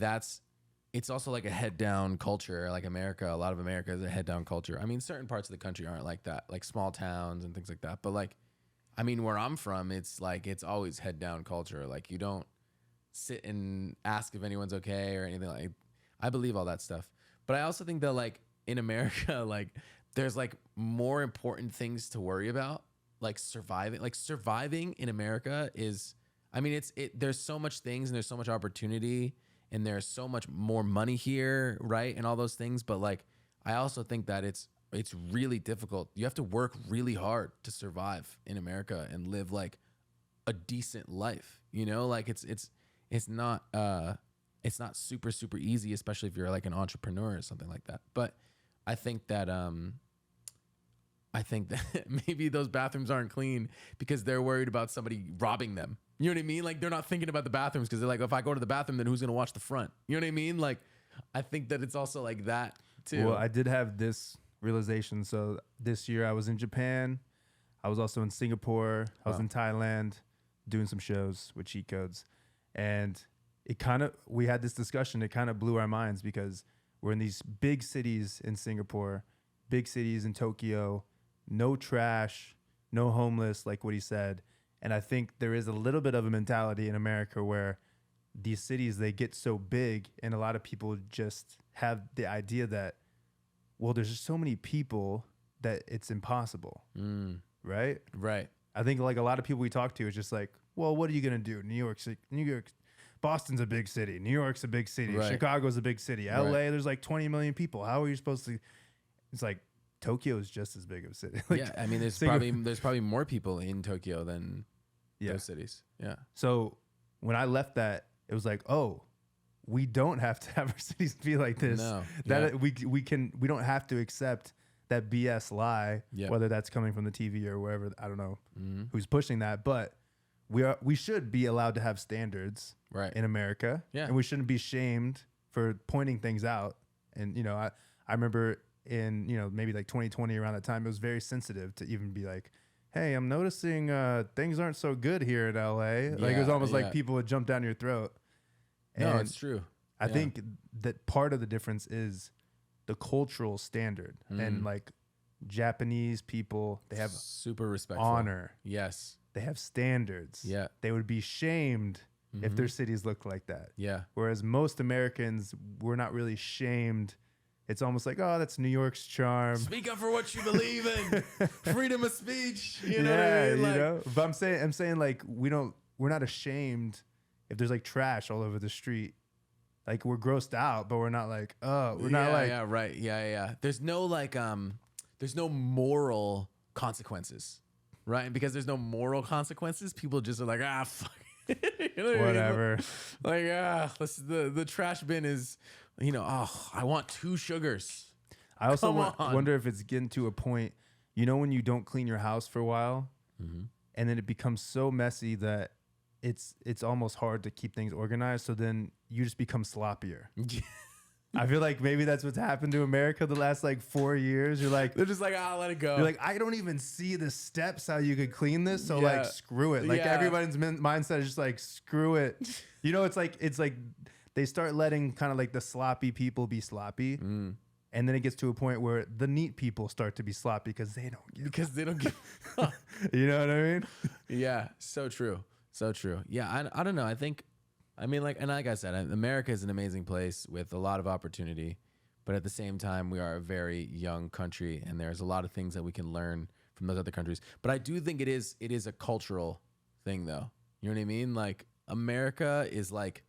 it's also like a head down culture. Like America, a lot of America is a head down culture. I mean, certain parts of the country aren't like that, like small towns and things like that. But like, I mean, where I'm from, it's like it's always head down culture. Like you don't sit and ask if anyone's okay or anything like. I believe all that stuff. But I also think that like in America, like there's like more important things to worry about, like surviving. Like surviving in America is, I mean, there's so much things and there's so much opportunity and there's so much more money here, right? And all those things. But like, I also think that it's really difficult. You have to work really hard to survive in America and live like a decent life, you know? Like it's not super, super easy, especially if you're like an entrepreneur or something like that. But I think that maybe those bathrooms aren't clean because they're worried about somebody robbing them. You know what I mean? Like they're not thinking about the bathrooms because they're like, if I go to the bathroom, then who's going to watch the front? You know what I mean? Like, I think that it's also like that too. Well, I did have this realization. So this year I was in Japan. I was also in Singapore. I was in Thailand doing some shows with cheat codes. And we had this discussion. It kind of blew our minds because we're in these big cities in Singapore, big cities in Tokyo, no trash, no homeless, like what he said. And I think there is a little bit of a mentality in America where these cities, they get so big and a lot of people just have the idea that, well, there's just so many people that it's impossible. Right? Right. I think like a lot of people we talk to is just like, well, what are you going to do? New York, Boston's a big city. New York's a big city. Right. Chicago's a big city. LA, there's like 20 million people. How are you supposed to? It's like Tokyo is just as big of a city. Like, yeah, I mean, there's probably more people in Tokyo than those cities. Yeah. So when I left that, it was like, oh, we don't have to have our cities be like this. No. That we don't have to accept that BS lie, whether that's coming from the TV or wherever. I don't know who's pushing that, but we should be allowed to have standards in America. Yeah. And we shouldn't be shamed for pointing things out. And, you know, I remember in, you know, maybe like 2020 around that time, it was very sensitive to even be like, hey, I'm noticing things aren't so good here in LA. Like it was almost like people would jump down your throat. And no, it's true. I think that part of the difference is the cultural standard. And like Japanese people, they have super respectful honor. Yes. They have standards. Yeah. They would be shamed if their cities looked like that. Yeah. Whereas most Americans, we're not really shamed. It's almost like, oh, that's New York's charm. Speak up for what you believe in. Freedom of speech. You know what I mean? Like, you know. But I'm saying like we're not ashamed if there's like trash all over the street. Like we're grossed out, but we're not like, oh, we're not like, yeah, right, yeah. There's no like, there's no moral consequences, right? And because there's no moral consequences, people just are like, fuck. You know what whatever. I mean? Like, the trash bin is, you know, I want 2 sugars. I also wonder if it's getting to a point, you know, when you don't clean your house for a while, and then it becomes so messy that it's almost hard to keep things organized. So then you just become sloppier. I feel like maybe that's what's happened to America the last like 4 years. You're like, They're just like, ah, let it go. you're like, I don't even see the steps how you could clean this. So Yeah. like, screw it. Like Yeah. everybody's mindset is just like, screw it. You know, it's like they start letting kind of like the sloppy people be sloppy. Mm. And then it gets to a point where the neat people start to be sloppy because they don't give. You know what I mean? Yeah, so true. So true. Yeah, I don't know. I mean, like I said, America is an amazing place with a lot of opportunity, but at the same time, we are a very young country, and there's a lot of things that we can learn from those other countries. But I do think it is a cultural thing, though. You know what I mean? Like America is like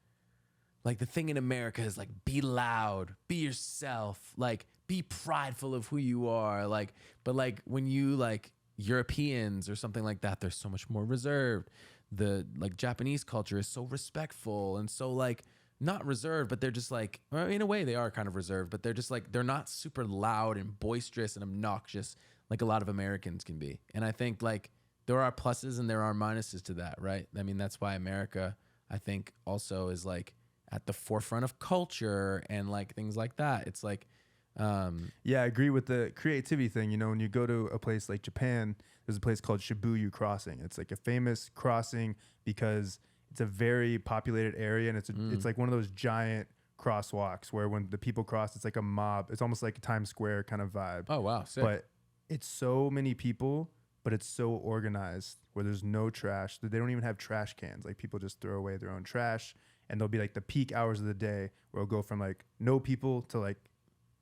the thing in America is like, be loud, be yourself, like be prideful of who you are. Like, but like when you like Europeans or something like that, they're so much more reserved. The like Japanese culture is so respectful and so like not reserved, but they're just like, well, in a way they are kind of reserved, but they're just like, they're not super loud and boisterous and obnoxious like a lot of Americans can be. And I think like there are pluses and there are minuses to that, right? I mean, that's why America, I think, also is like at the forefront of culture and like things like that. It's like, yeah, I agree with the creativity thing. You know, when you go to a place like Japan, there's a place called Shibuya Crossing. It's like a famous crossing because it's a very populated area, and it's like one of those giant crosswalks where when the people cross, it's like a mob. It's almost like a Times Square kind of vibe. oh wow, sick. But it's so many people, but it's so organized where there's no trash. They don't even have trash cans. Like people just throw away their own trash, and there'll be like the peak hours of the day where it'll go from like no people to like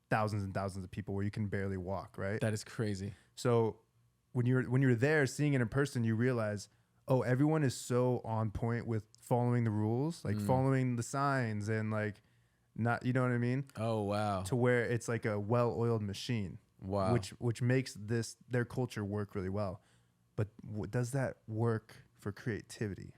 thousands and thousands of people where you can barely walk, right? That is crazy. So when you're there seeing it in person, you realize, oh, everyone is so on point with following the rules, like following the signs and like not, you know what I mean? Oh wow. To where it's like a well-oiled machine. Wow. Which makes their culture work really well. But does that work for creativity?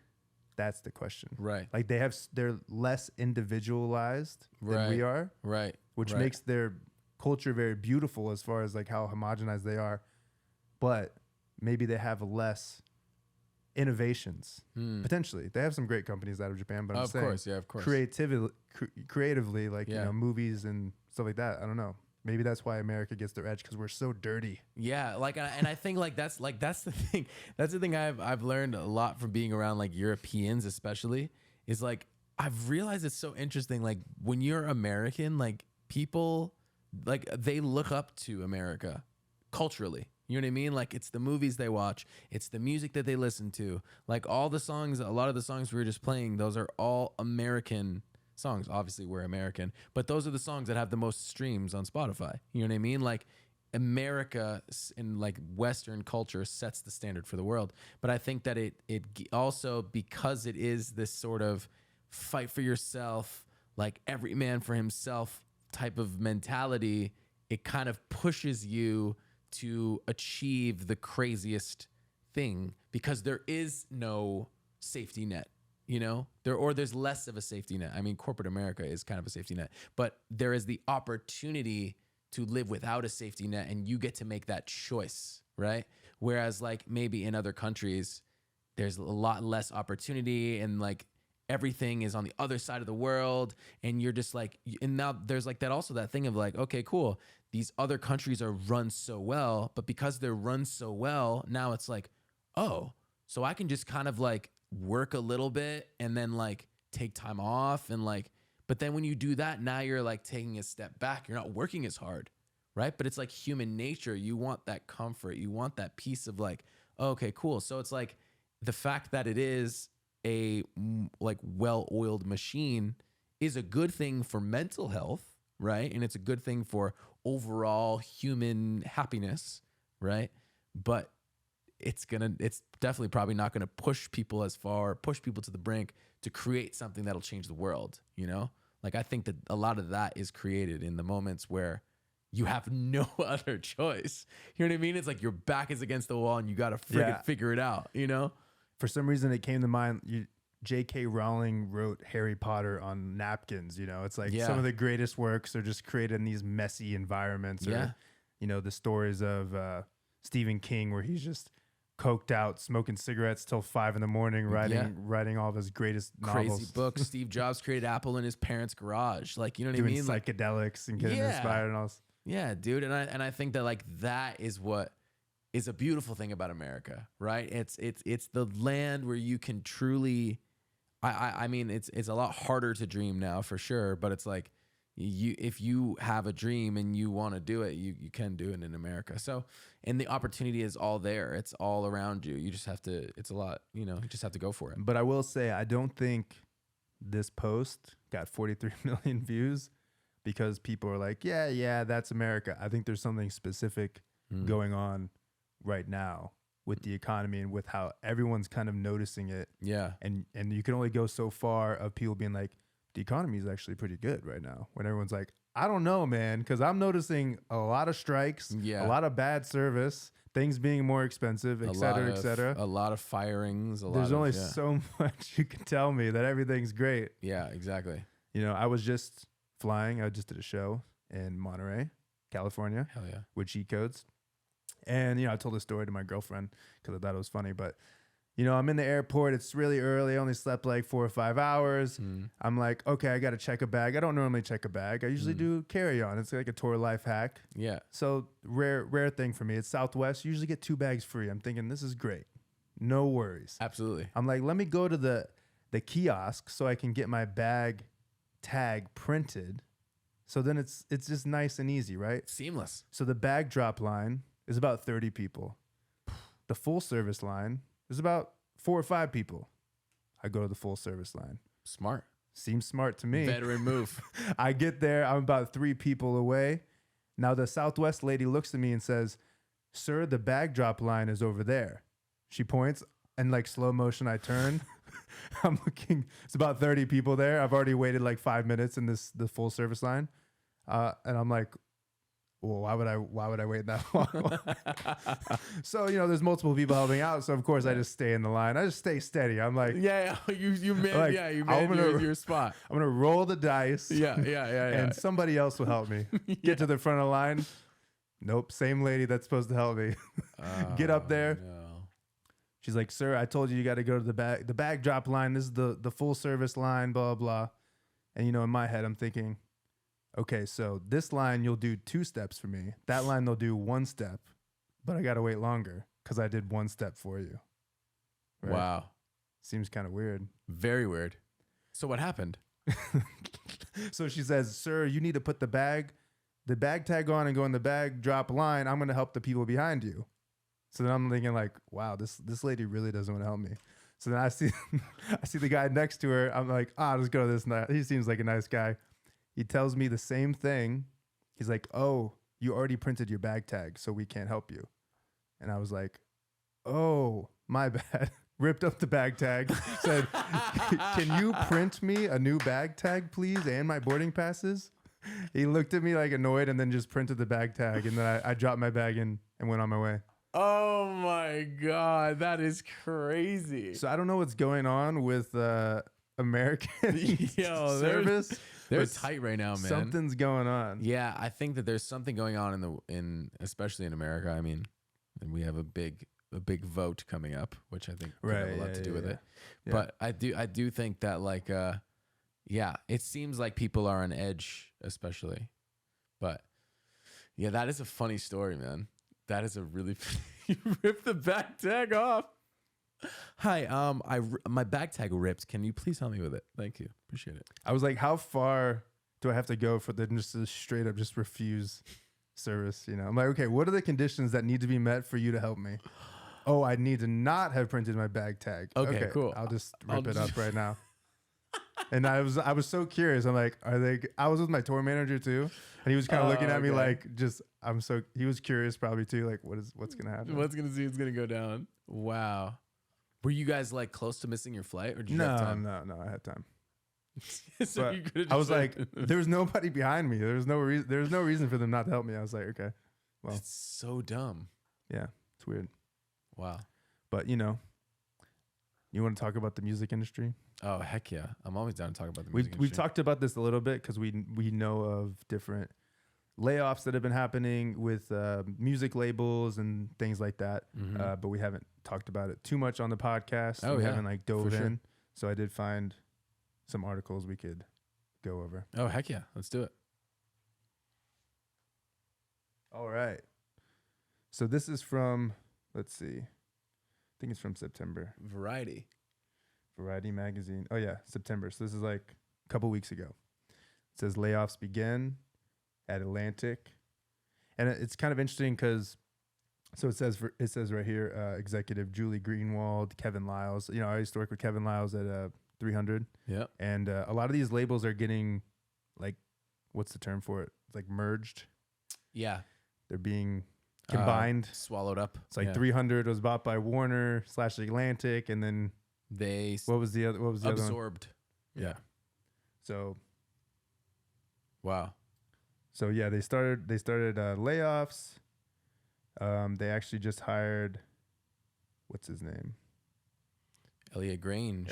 That's the question. Right. Like they're less individualized than we are. Right. Which right. makes their culture very beautiful as far as like how homogenized they are. But maybe they have less innovations. Potentially. They have some great companies out of Japan, but I'm saying of course. creatively, like, you know, movies and stuff like that. I don't know. Maybe that's why America gets their edge, because we're so dirty. Yeah, like, and I think like that's the thing. That's the thing I've learned a lot from being around like Europeans, especially, is like I've realized it's so interesting. Like when you're American, like people like they look up to America culturally. You know what I mean? Like it's the movies they watch, it's the music that they listen to. Like all the songs, a lot of the songs we were just playing, those are all American songs. Obviously we're American, but those are the songs that have the most streams on Spotify. You know what I mean? Like America in like Western culture sets the standard for the world. But I think that it also, because it is this sort of fight for yourself, like every man for himself type of mentality, it kind of pushes you to achieve the craziest thing because there is no safety net. You know, there's less of a safety net. I mean, corporate America is kind of a safety net, but there is the opportunity to live without a safety net, and you get to make that choice, right? Whereas like maybe in other countries, there's a lot less opportunity, and like everything is on the other side of the world, and you're just like, and now there's like that also that thing of like, okay, cool, these other countries are run so well, but because they're run so well, now it's like, oh, so I can just kind of like work a little bit and then like take time off and like, but then when you do that, now you're like taking a step back. You're not working as hard, right? But it's like human nature. You want that comfort. You want that piece of like, oh, okay, cool. So it's like the fact that it is a like well-oiled machine is a good thing for mental health, right? And it's a good thing for overall human happiness, right? But it's definitely probably not gonna push people to the brink to create something that'll change the world, you know? Like I think that a lot of that is created in the moments where you have no other choice. You know what I mean? It's like your back is against the wall and you gotta friggin' figure it out, you know? For some reason it came to mind, J.K. Rowling wrote Harry Potter on napkins, you know? It's like some of the greatest works are just created in these messy environments. Or, you know, the stories of Stephen King where he's just coked out, smoking cigarettes till 5 a.m, writing all of his greatest Crazy novels, books. Steve Jobs created Apple in his parents' garage. Like, you know what doing I mean? Like, psychedelics and getting Yeah. inspired and all this. yeah, dude. And I think that like that is what is a beautiful thing about America, right? It's the land where you can truly I mean it's a lot harder to dream now for sure, but it's like if you have a dream and you want to do it, you can do it in America. So, and the opportunity is all there. It's all around you. You just have to, it's a lot, you just have to go for it. But I will say, I don't think this post got 43 million views because people are like, yeah, that's America. I think there's something specific going on right now with the economy and with how everyone's kind of noticing it. Yeah. And you can only go so far of people being like, the economy is actually pretty good right now. When everyone's like, I don't know, man, because I'm noticing a lot of strikes, a lot of bad service, things being more expensive, et cetera, et cetera. A lot of firings. There's only so much you can tell me that everything's great. Yeah, exactly. I was just flying. I just did a show in Monterey, California. Hell yeah. With cheat codes. And, I told this story to my girlfriend because I thought it was funny, but I'm in the airport. It's really early. I only slept like 4 or 5 hours. I'm like, okay, I got to check a bag. I don't normally check a bag. I usually do carry on. It's like a tour life hack. Yeah. So rare thing for me. It's Southwest. You usually get 2 bags free. I'm thinking this is great. No worries. Absolutely. I'm like, let me go to the kiosk so I can get my bag tag printed. So then it's just nice and easy, right? Seamless. So the bag drop line is about 30 people. The full service line is about 4 or 5 people. I go to the full service line. Smart. Seems smart to me. Veteran move. I get there. I'm about 3 people away. Now the Southwest lady looks at me and says, "Sir, the bag drop line is over there." She points and like slow motion, I turn. I'm looking. It's about 30 people there. I've already waited like 5 minutes in the full service line. And I'm like, well, why would I wait that long? So, there's multiple people helping out. So of course I just stay in the line. I just stay steady. I'm like, you made your spot. I'm going to roll the dice. Yeah. And somebody else will help me get to the front of the line. Nope. Same lady that's supposed to help me. Get up there. No. She's like, "Sir, I told you got to go to the bag drop line. This is the full service line, blah, blah." And, in my head, I'm thinking, okay, so this line, you'll do 2 steps for me. That line, they'll do 1 step, but I got to wait longer because I did 1 step for you. Right? Wow. Seems kind of weird. Very weird. So what happened? So she says, "Sir, you need to put the bag tag on and go in the bag drop line. I'm going to help the people behind you." So then I'm thinking like, wow, this lady really doesn't want to help me. So then I see the guy next to her. I'm like, I'll just go to this. He seems like a nice guy. He tells me the same thing. He's like, "Oh, you already printed your bag tag, so we can't help you." And I was like, "Oh, my bad." Ripped up the bag tag, said, "Can you print me a new bag tag, please, and my boarding passes?" He looked at me like annoyed and then just printed the bag tag. And then I dropped my bag in and went on my way. Oh my God, that is crazy. So I don't know what's going on with American service. They're tight right now, man. Something's going on. Yeah, I think that there's something going on in especially in America. I mean, and we have a big vote coming up, which I think could have a lot to do with it. Yeah. But I do think that like it seems like people are on edge, especially. But yeah, that is a funny story, man. That is a really you ripped the back tag off. Hi, my bag tag ripped. Can you please help me with it? Thank you. Appreciate it. I was like, how far do I have to go for them just to straight up just refuse service? I'm like, okay, what are the conditions that need to be met for you to help me? Oh, I need to not have printed my bag tag. Okay, cool. I'll just rip it up right now. And I was so curious. I'm like, I was with my tour manager too. And he was kind of looking at me like, he was curious probably too. Like, what's going to happen? What's going to go down? Wow. Were you guys like close to missing your flight or did you have time? No, I had time. So you could've I was just like, there was nobody behind me. There was no reason for them not to help me. I was like, okay, well, it's so dumb. Yeah, it's weird. Wow. But you want to talk about the music industry? Oh, heck yeah. I'm always down to talk about the music industry. We've talked about this a little bit because we know of different layoffs that have been happening with music labels and things like that. But we haven't talked about it too much on the podcast. Oh, we yeah, haven't like dove for in. sure. So I did find some articles we could go over. Oh, heck yeah. Let's do it. All right. So this is from, let's see. I think it's from September. Variety magazine. Oh yeah, September. So this is like a couple weeks ago. It says layoffs begin at Atlantic, and it's kind of interesting because, so it says right here, executive Julie Greenwald, Kevin Lyles. You know, I used to work with Kevin Lyles at 300. Yeah. And a lot of these labels are getting, like, what's the term for it? Like merged. Yeah. They're being combined. Swallowed up. It's like Yeah. 300 was bought by Warner / Atlantic, and then They what was the other one? absorbed. Yeah. So Wow. yeah, they started layoffs. They actually just hired, what's his name? Elliot Grange.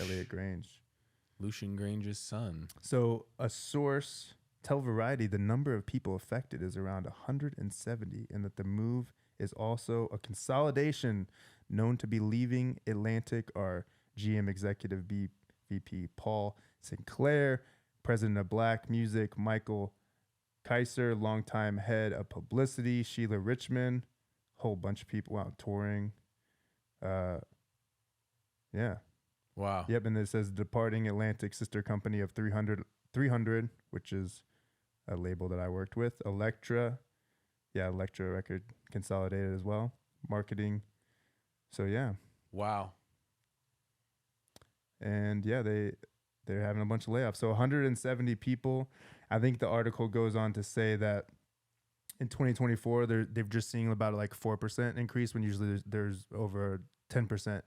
Lucian Grange's son. So a source tell Variety the number of people affected is around 170, and that the move is also a consolidation. Known to be leaving Atlantic are GM executive VP Paul Sinclair, president of Black Music Michael Kaiser, longtime head of publicity Sheila Richmond, whole bunch of people out touring. Yeah. Wow. Yep, and it says departing Atlantic sister company of 300, which is a label that I worked with. Elektra record consolidated as well. Marketing. So yeah. Wow. And yeah, they're having a bunch of layoffs. So 170 people. I think the article goes on to say that in 2024 they've just seen about like 4% increase, when usually there's over 10%.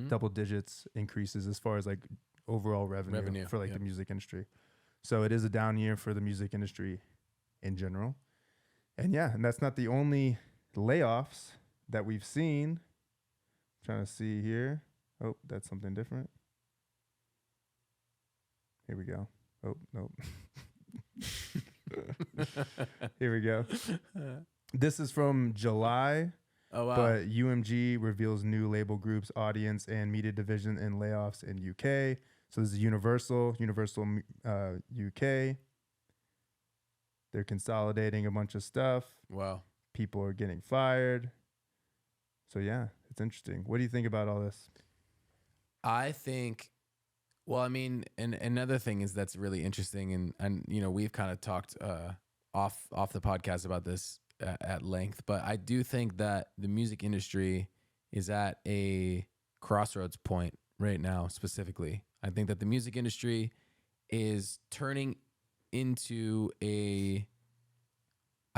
Double digits increases as far as like overall revenue for like the music industry. So it is a down year for the music industry in general. And yeah, and that's not the only layoffs that we've seen. I'm trying to see here. Oh, that's something different. Here we go. Oh, nope. Here we go. This is from July. Oh, wow. But UMG reveals new label groups, audience, and media division in layoffs in UK. So this is Universal UK. They're consolidating a bunch of stuff. Wow. People are getting fired. So yeah, it's interesting. What do you think about all this? I think, well, I mean, and another thing is that's really interesting, and you know, we've kind of talked off the podcast about this at length, but I do think that the music industry is at a crossroads point right now. Specifically, I think that the music industry is turning into I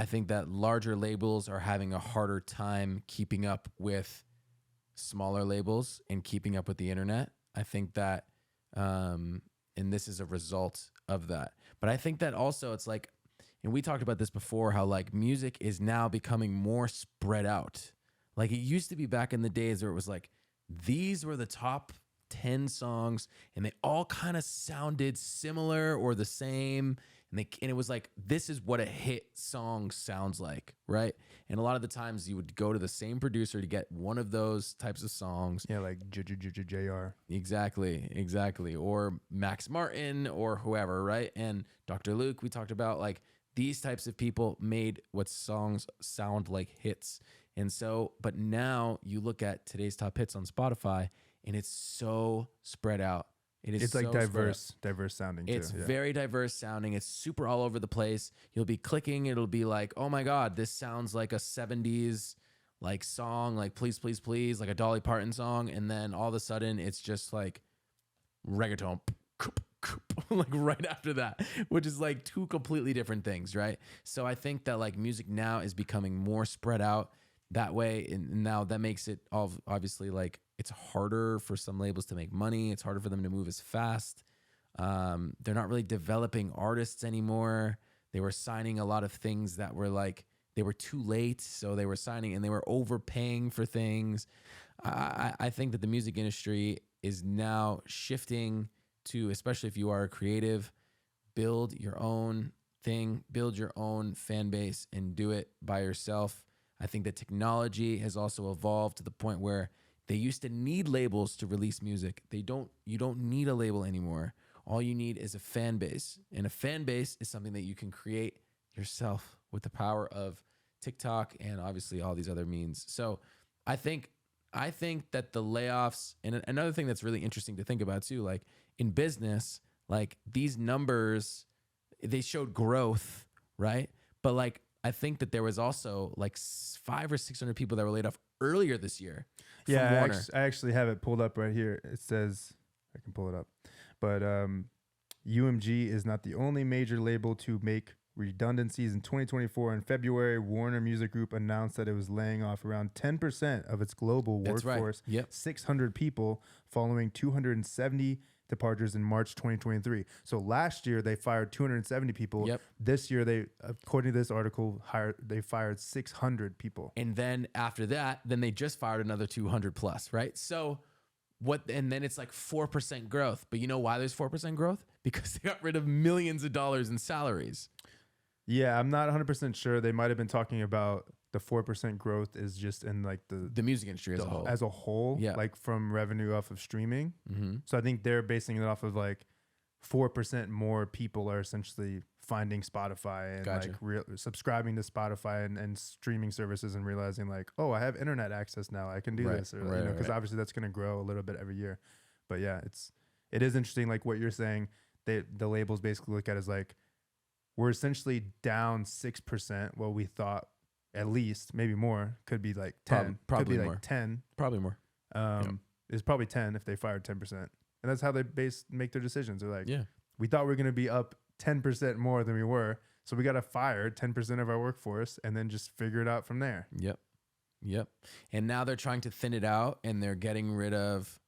think that larger labels are having a harder time keeping up with smaller labels and keeping up with the internet. I think that, and this is a result of that. But I think that also it's like, and we talked about this before, how like music is now becoming more spread out. Like it used to be back in the days where it was like, these were the top 10 songs and they all kind of sounded similar or the same. And it was like, this is what a hit song sounds like, right? And a lot of the times you would go to the same producer to get one of those types of songs. Yeah, like JR. Exactly. Or Max Martin or whoever, right? And Dr. Luke, we talked about like these types of people made what songs sound like hits. And so, but now you look at today's top hits on Spotify and it's so spread out. It's like so diverse sounding too. It's very diverse sounding. It's super all over the place. You'll be clicking. It'll be like, oh my God, this sounds like a 70s like song, like Please, Please, Please, like a Dolly Parton song. And then all of a sudden it's just like reggaeton, like right after that, which is like two completely different things, right? So I think that like music now is becoming more spread out that way. And now that makes it all obviously like, it's harder for some labels to make money. It's harder for them to move as fast. They're not really developing artists anymore. They were signing a lot of things that were like, they were too late. So they were signing and they were overpaying for things. I think that the music industry is now shifting to, especially if you are a creative, build your own thing, build your own fan base and do it by yourself. I think that technology has also evolved to the point where they used to need labels to release music. You don't need a label anymore. All you need is a fan base. And a fan base is something that you can create yourself with the power of TikTok and obviously all these other means. So I think that the layoffs, and another thing that's really interesting to think about too, like in business, like these numbers, they showed growth, right? But like I think that there was also like 500 or 600 people that were laid off earlier this year. Yeah, from Warner. I actually have it pulled up right here. It says, I can pull it up, but UMG is not the only major label to make redundancies in 2024. In February, Warner Music Group announced that it was laying off around 10% of its global That's right. workforce, Yep. 600 people, following 270 departures in March 2023. So last year they fired 270 people. Yep. This year they, according to this article, they fired 600 people. And then after that, then they just fired another 200 plus, right? So and then it's like 4% growth. But you know why there's 4% growth? Because they got rid of millions of dollars in salaries. Yeah, I'm not 100% sure. They might have been talking about the 4% growth is just in like the music industry as a whole. As a whole, Yeah. like from revenue off of streaming. Mm-hmm. So I think they're basing it off of like 4% more people are essentially finding Spotify and Gotcha. like subscribing to Spotify and streaming services and realizing like, oh, I have internet access now. I can do this, or because obviously that's going to grow a little bit every year. But yeah, it is interesting. Like what you're saying, the labels basically look at it as like, we're essentially down 6%. Well, we thought at least maybe more, could be like 10, probably could be more. like 10. Probably more. It's probably 10 if they fired 10%. And that's how they make their decisions. They're like, Yeah. we thought we were going to be up 10% more than we were. So we got to fire 10% of our workforce and then just figure it out from there. Yep. And now they're trying to thin it out and they're getting rid of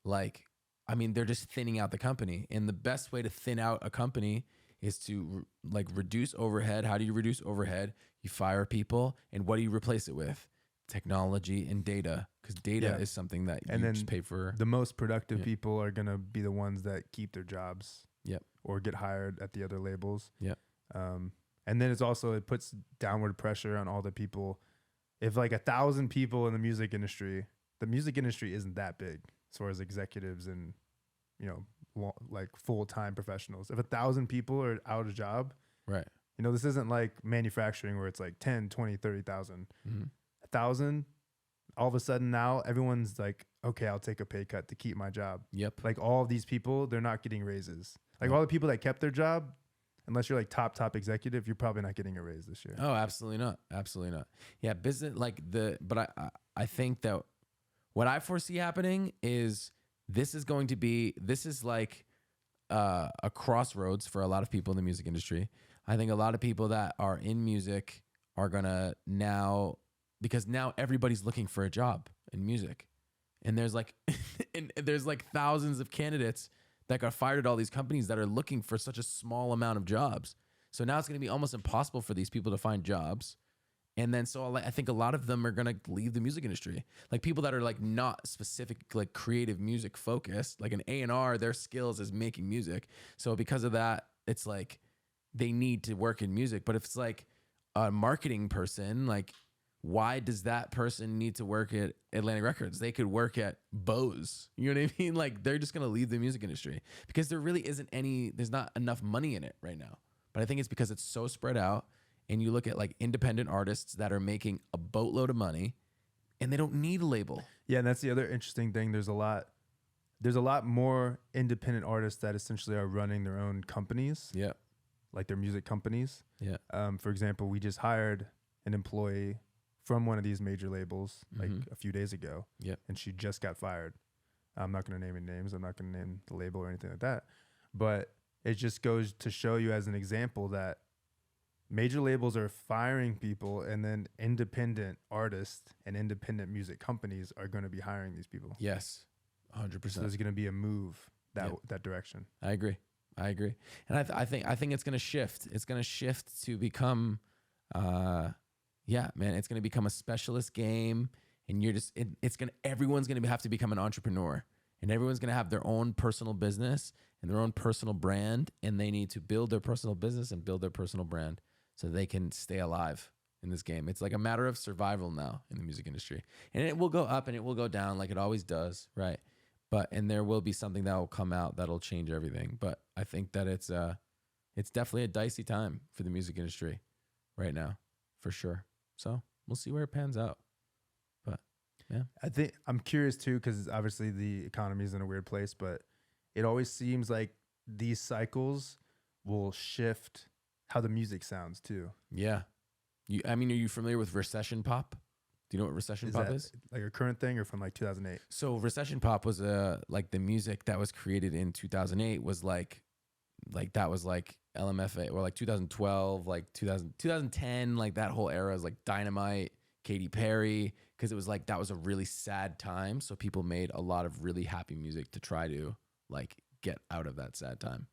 they're just thinning out the company. And the best way to thin out a company is to reduce overhead. How do you reduce overhead? You fire people. And what do you replace it with? Technology and data. Because data is something that you just pay for. The most productive people are going to be the ones that keep their jobs. Yep. Or get hired at the other labels. Yep. And then it puts downward pressure on all the people. If like 1,000 people in the music industry isn't that big as far as executives and, like full-time professionals. If 1,000 people are out of job, right. This isn't like manufacturing where it's like 10, 20, 30,000. 1,000, all of a sudden now everyone's like, okay, I'll take a pay cut to keep my job. Yep. Like all of these people, they're not getting raises. Like all the people that kept their job, unless you're like top executive, you're probably not getting a raise this year. Oh, absolutely not. Absolutely not. Yeah, business but I think that what I foresee happening is this is like a crossroads for a lot of people in the music industry. I think a lot of people that are in music are gonna because now everybody's looking for a job in music, and there's like thousands of candidates that got fired at all these companies that are looking for such a small amount of jobs. So now it's going to be almost impossible for these people to find jobs. And then so I think a lot of them are going to leave the music industry. Like people that are like not specific, like creative music focused, like an A&R, their skills is making music. So because of that, it's like they need to work in music. But if it's like a marketing person, like why does that person need to work at Atlantic Records? They could work at Bose. You know what I mean? Like they're just going to leave the music industry because there really isn't there's not enough money in it right now. But I think it's because it's so spread out, and you look at like independent artists that are making a boatload of money and they don't need a label. Yeah. And that's the other interesting thing. There's a lot more independent artists that essentially are running their own companies. Yeah. Like their music companies. Yeah. For example, we just hired an employee from one of these major labels like a few days ago. Yep. And she just got fired. I'm not going to name any names. I'm not going to name the label or anything like that. But it just goes to show you as an example that major labels are firing people, and then independent artists and independent music companies are going to be hiring these people. Yes. 100%. So there's going to be a move that direction. I agree. And I think it's going to shift. It's going to shift to become, it's going to become a specialist game, and everyone's going to have to become an entrepreneur. And everyone's going to have their own personal business and their own personal brand. And they need to build their personal business and build their personal brand so they can stay alive in this game. It's like a matter of survival now in the music industry. And it will go up and it will go down like it always does, right? And there will be something that will come out that'll change everything. But I think that it's definitely a dicey time for the music industry right now, for sure. So we'll see where it pans out. But yeah, I think I'm curious too, because obviously the economy is in a weird place, but it always seems like these cycles will shift how the music sounds too. yeah. Are you familiar with recession pop? Do you know what recession pop is? Like a current thing or from like 2008? So recession pop was like the music that was created in 2008 was like that was like LMFA, or like 2012, like 2010, like that whole era is like Dynamite, Katy Perry, because it was like that was a really sad time. So people made a lot of really happy music to try to like get out of that sad time.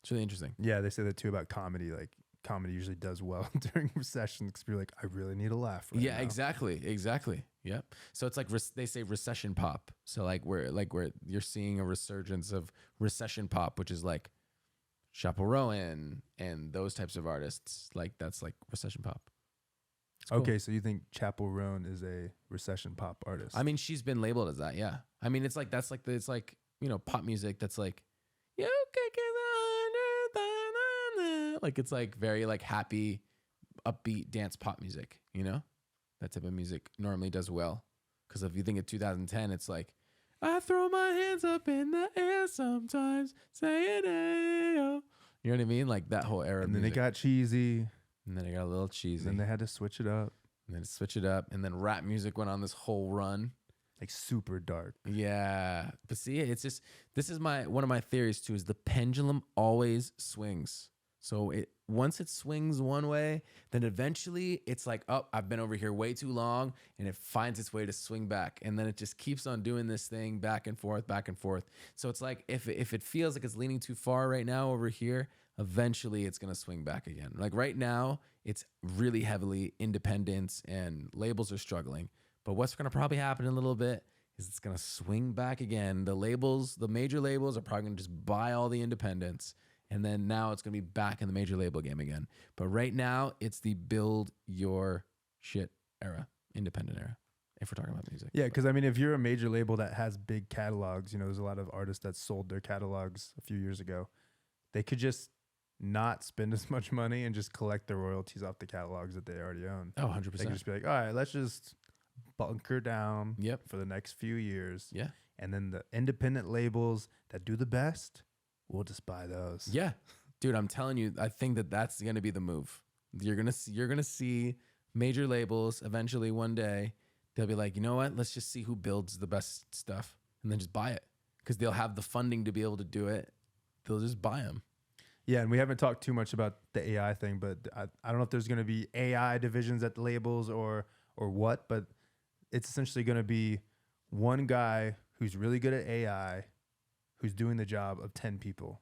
It's really interesting. Yeah, they say that too about comedy. Like comedy usually does well during recessions because you're like, I really need a laugh right now. Exactly. Yep. So it's like they say recession pop. So like where you're seeing a resurgence of recession pop, which is like Chappell Rowan and those types of artists. Like that's like recession pop. Cool. Okay, so you think Chappell Rowan is a recession pop artist? I mean, she's been labeled as that. Yeah. I mean, it's like it's like, you know, pop music that's like, you can get like it's like very like happy, upbeat dance pop music, you know? That type of music normally does well. Because if you think of 2010, it's like, I throw my hands up in the air sometimes, saying, ayo. You know what I mean? Like that whole era. And then it got cheesy. And then it got a little cheesy. And then they had to switch it up. And then rap music went on this whole run. Like super dark. Yeah. But see, it's just, this is one of my theories too, is the pendulum always swings. So once it swings one way, then eventually it's like, oh, I've been over here way too long, and it finds its way to swing back. And then it just keeps on doing this thing back and forth, back and forth. So it's like, if it feels like it's leaning too far right now over here, eventually it's going to swing back again. Like right now, it's really heavily independence and labels are struggling. But what's going to probably happen in a little bit is it's going to swing back again. The major labels are probably going to just buy all the independents. And then now it's going to be back in the major label game again. But right now, it's the build your shit era, independent era, if we're talking about music. Yeah, because I mean, if you're a major label that has big catalogs, you know, there's a lot of artists that sold their catalogs a few years ago. They could just not spend as much money and just collect the royalties off the catalogs that they already own. Oh, 100%. They could just be like, all right, let's just bunker down Yep. for the next few years. Yeah. And then the independent labels that do the best, we'll just buy those. Yeah. Dude, I'm telling you, I think that's going to be the move. You're going to see major labels eventually one day. They'll be like, you know what? Let's just see who builds the best stuff and then just buy it, because they'll have the funding to be able to do it. They'll just buy them. Yeah, and we haven't talked too much about the AI thing, but I don't know if there's going to be AI divisions at the labels or what, but it's essentially going to be one guy who's really good at AI who's doing the job of 10 people.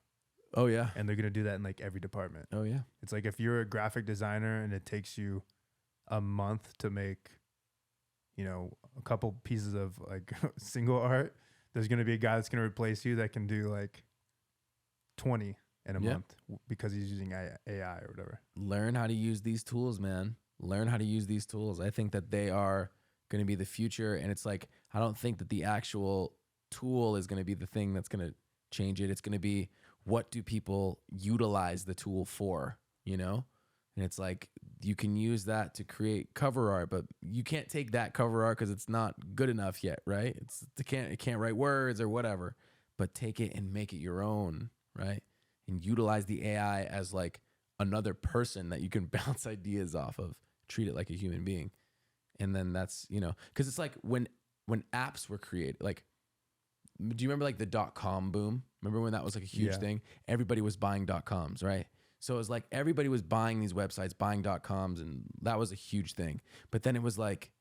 Oh, yeah. And they're going to do that in like every department. Oh, yeah. It's like if you're a graphic designer and it takes you a month to make, you know, a couple pieces of like single art, there's going to be a guy that's going to replace you that can do like 20 in a month because he's using AI or whatever. Learn how to use these tools, man. Learn how to use these tools. I think that they are going to be the future. And it's like, I don't think that the actual tool is going to be the thing that's going to change it. It's going to be, what do people utilize the tool for, you know? And it's like, you can use that to create cover art, but you can't take that cover art because it's not good enough yet, right? It can't write words or whatever, but take it and make it your own, right? And utilize the AI as like another person that you can bounce ideas off of. Treat it like a human being. And then that's, you know, because it's like when apps were created, like, do you remember like the .com boom? Remember when that was like a huge thing? Everybody was buying .coms, right? So it was like everybody was buying these websites, buying .coms, and that was a huge thing. But then it was like,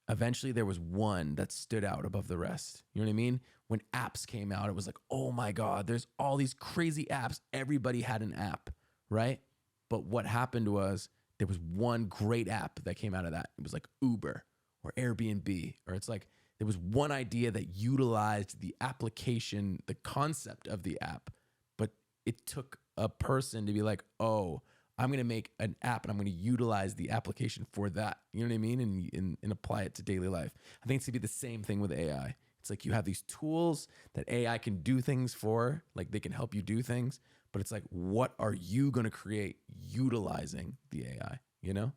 eventually there was one that stood out above the rest. You know what I mean? When apps came out, it was like, oh my God, there's all these crazy apps. Everybody had an app, right? But what happened was there was one great app that came out of that. It was like Uber or Airbnb, or it's like There was one idea that utilized the application, the concept of the app, but it took a person to be like, oh, I'm going to make an app and I'm going to utilize the application for that. You know what I mean? And apply it to daily life. I think it's going to be the same thing with AI. It's like you have these tools that AI can do things for, like they can help you do things, but it's like, what are you going to create utilizing the AI? You know,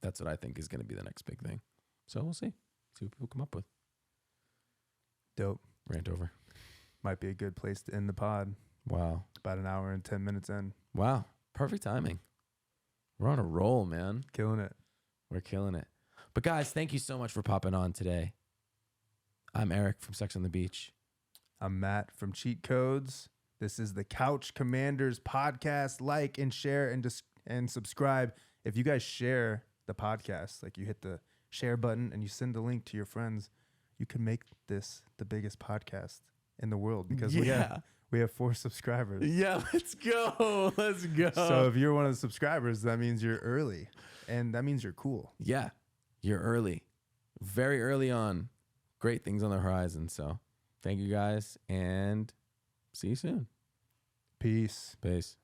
that's what I think is going to be the next big thing. So we'll see what people come up with. Dope. Rant over. Might be a good place to end the pod. Wow. About an hour and 10 minutes in. Wow. Perfect timing. We're on a roll, man. Killing it. We're killing it. But guys, thank you so much for popping on today. I'm Eric from Sex on the Beach. I'm Matt from Cheat Codes. This is the Couch Commanders podcast. Like and share and subscribe. If you guys share the podcast, like you hit the share button and you send the link to your friends, you can make this the biggest podcast in the world because we have 4 subscribers. Yeah, let's go. Let's go. So if you're one of the subscribers, that means you're early and that means you're cool. Yeah, you're early. Very early on. Great things on the horizon. So thank you guys and see you soon. Peace. Peace.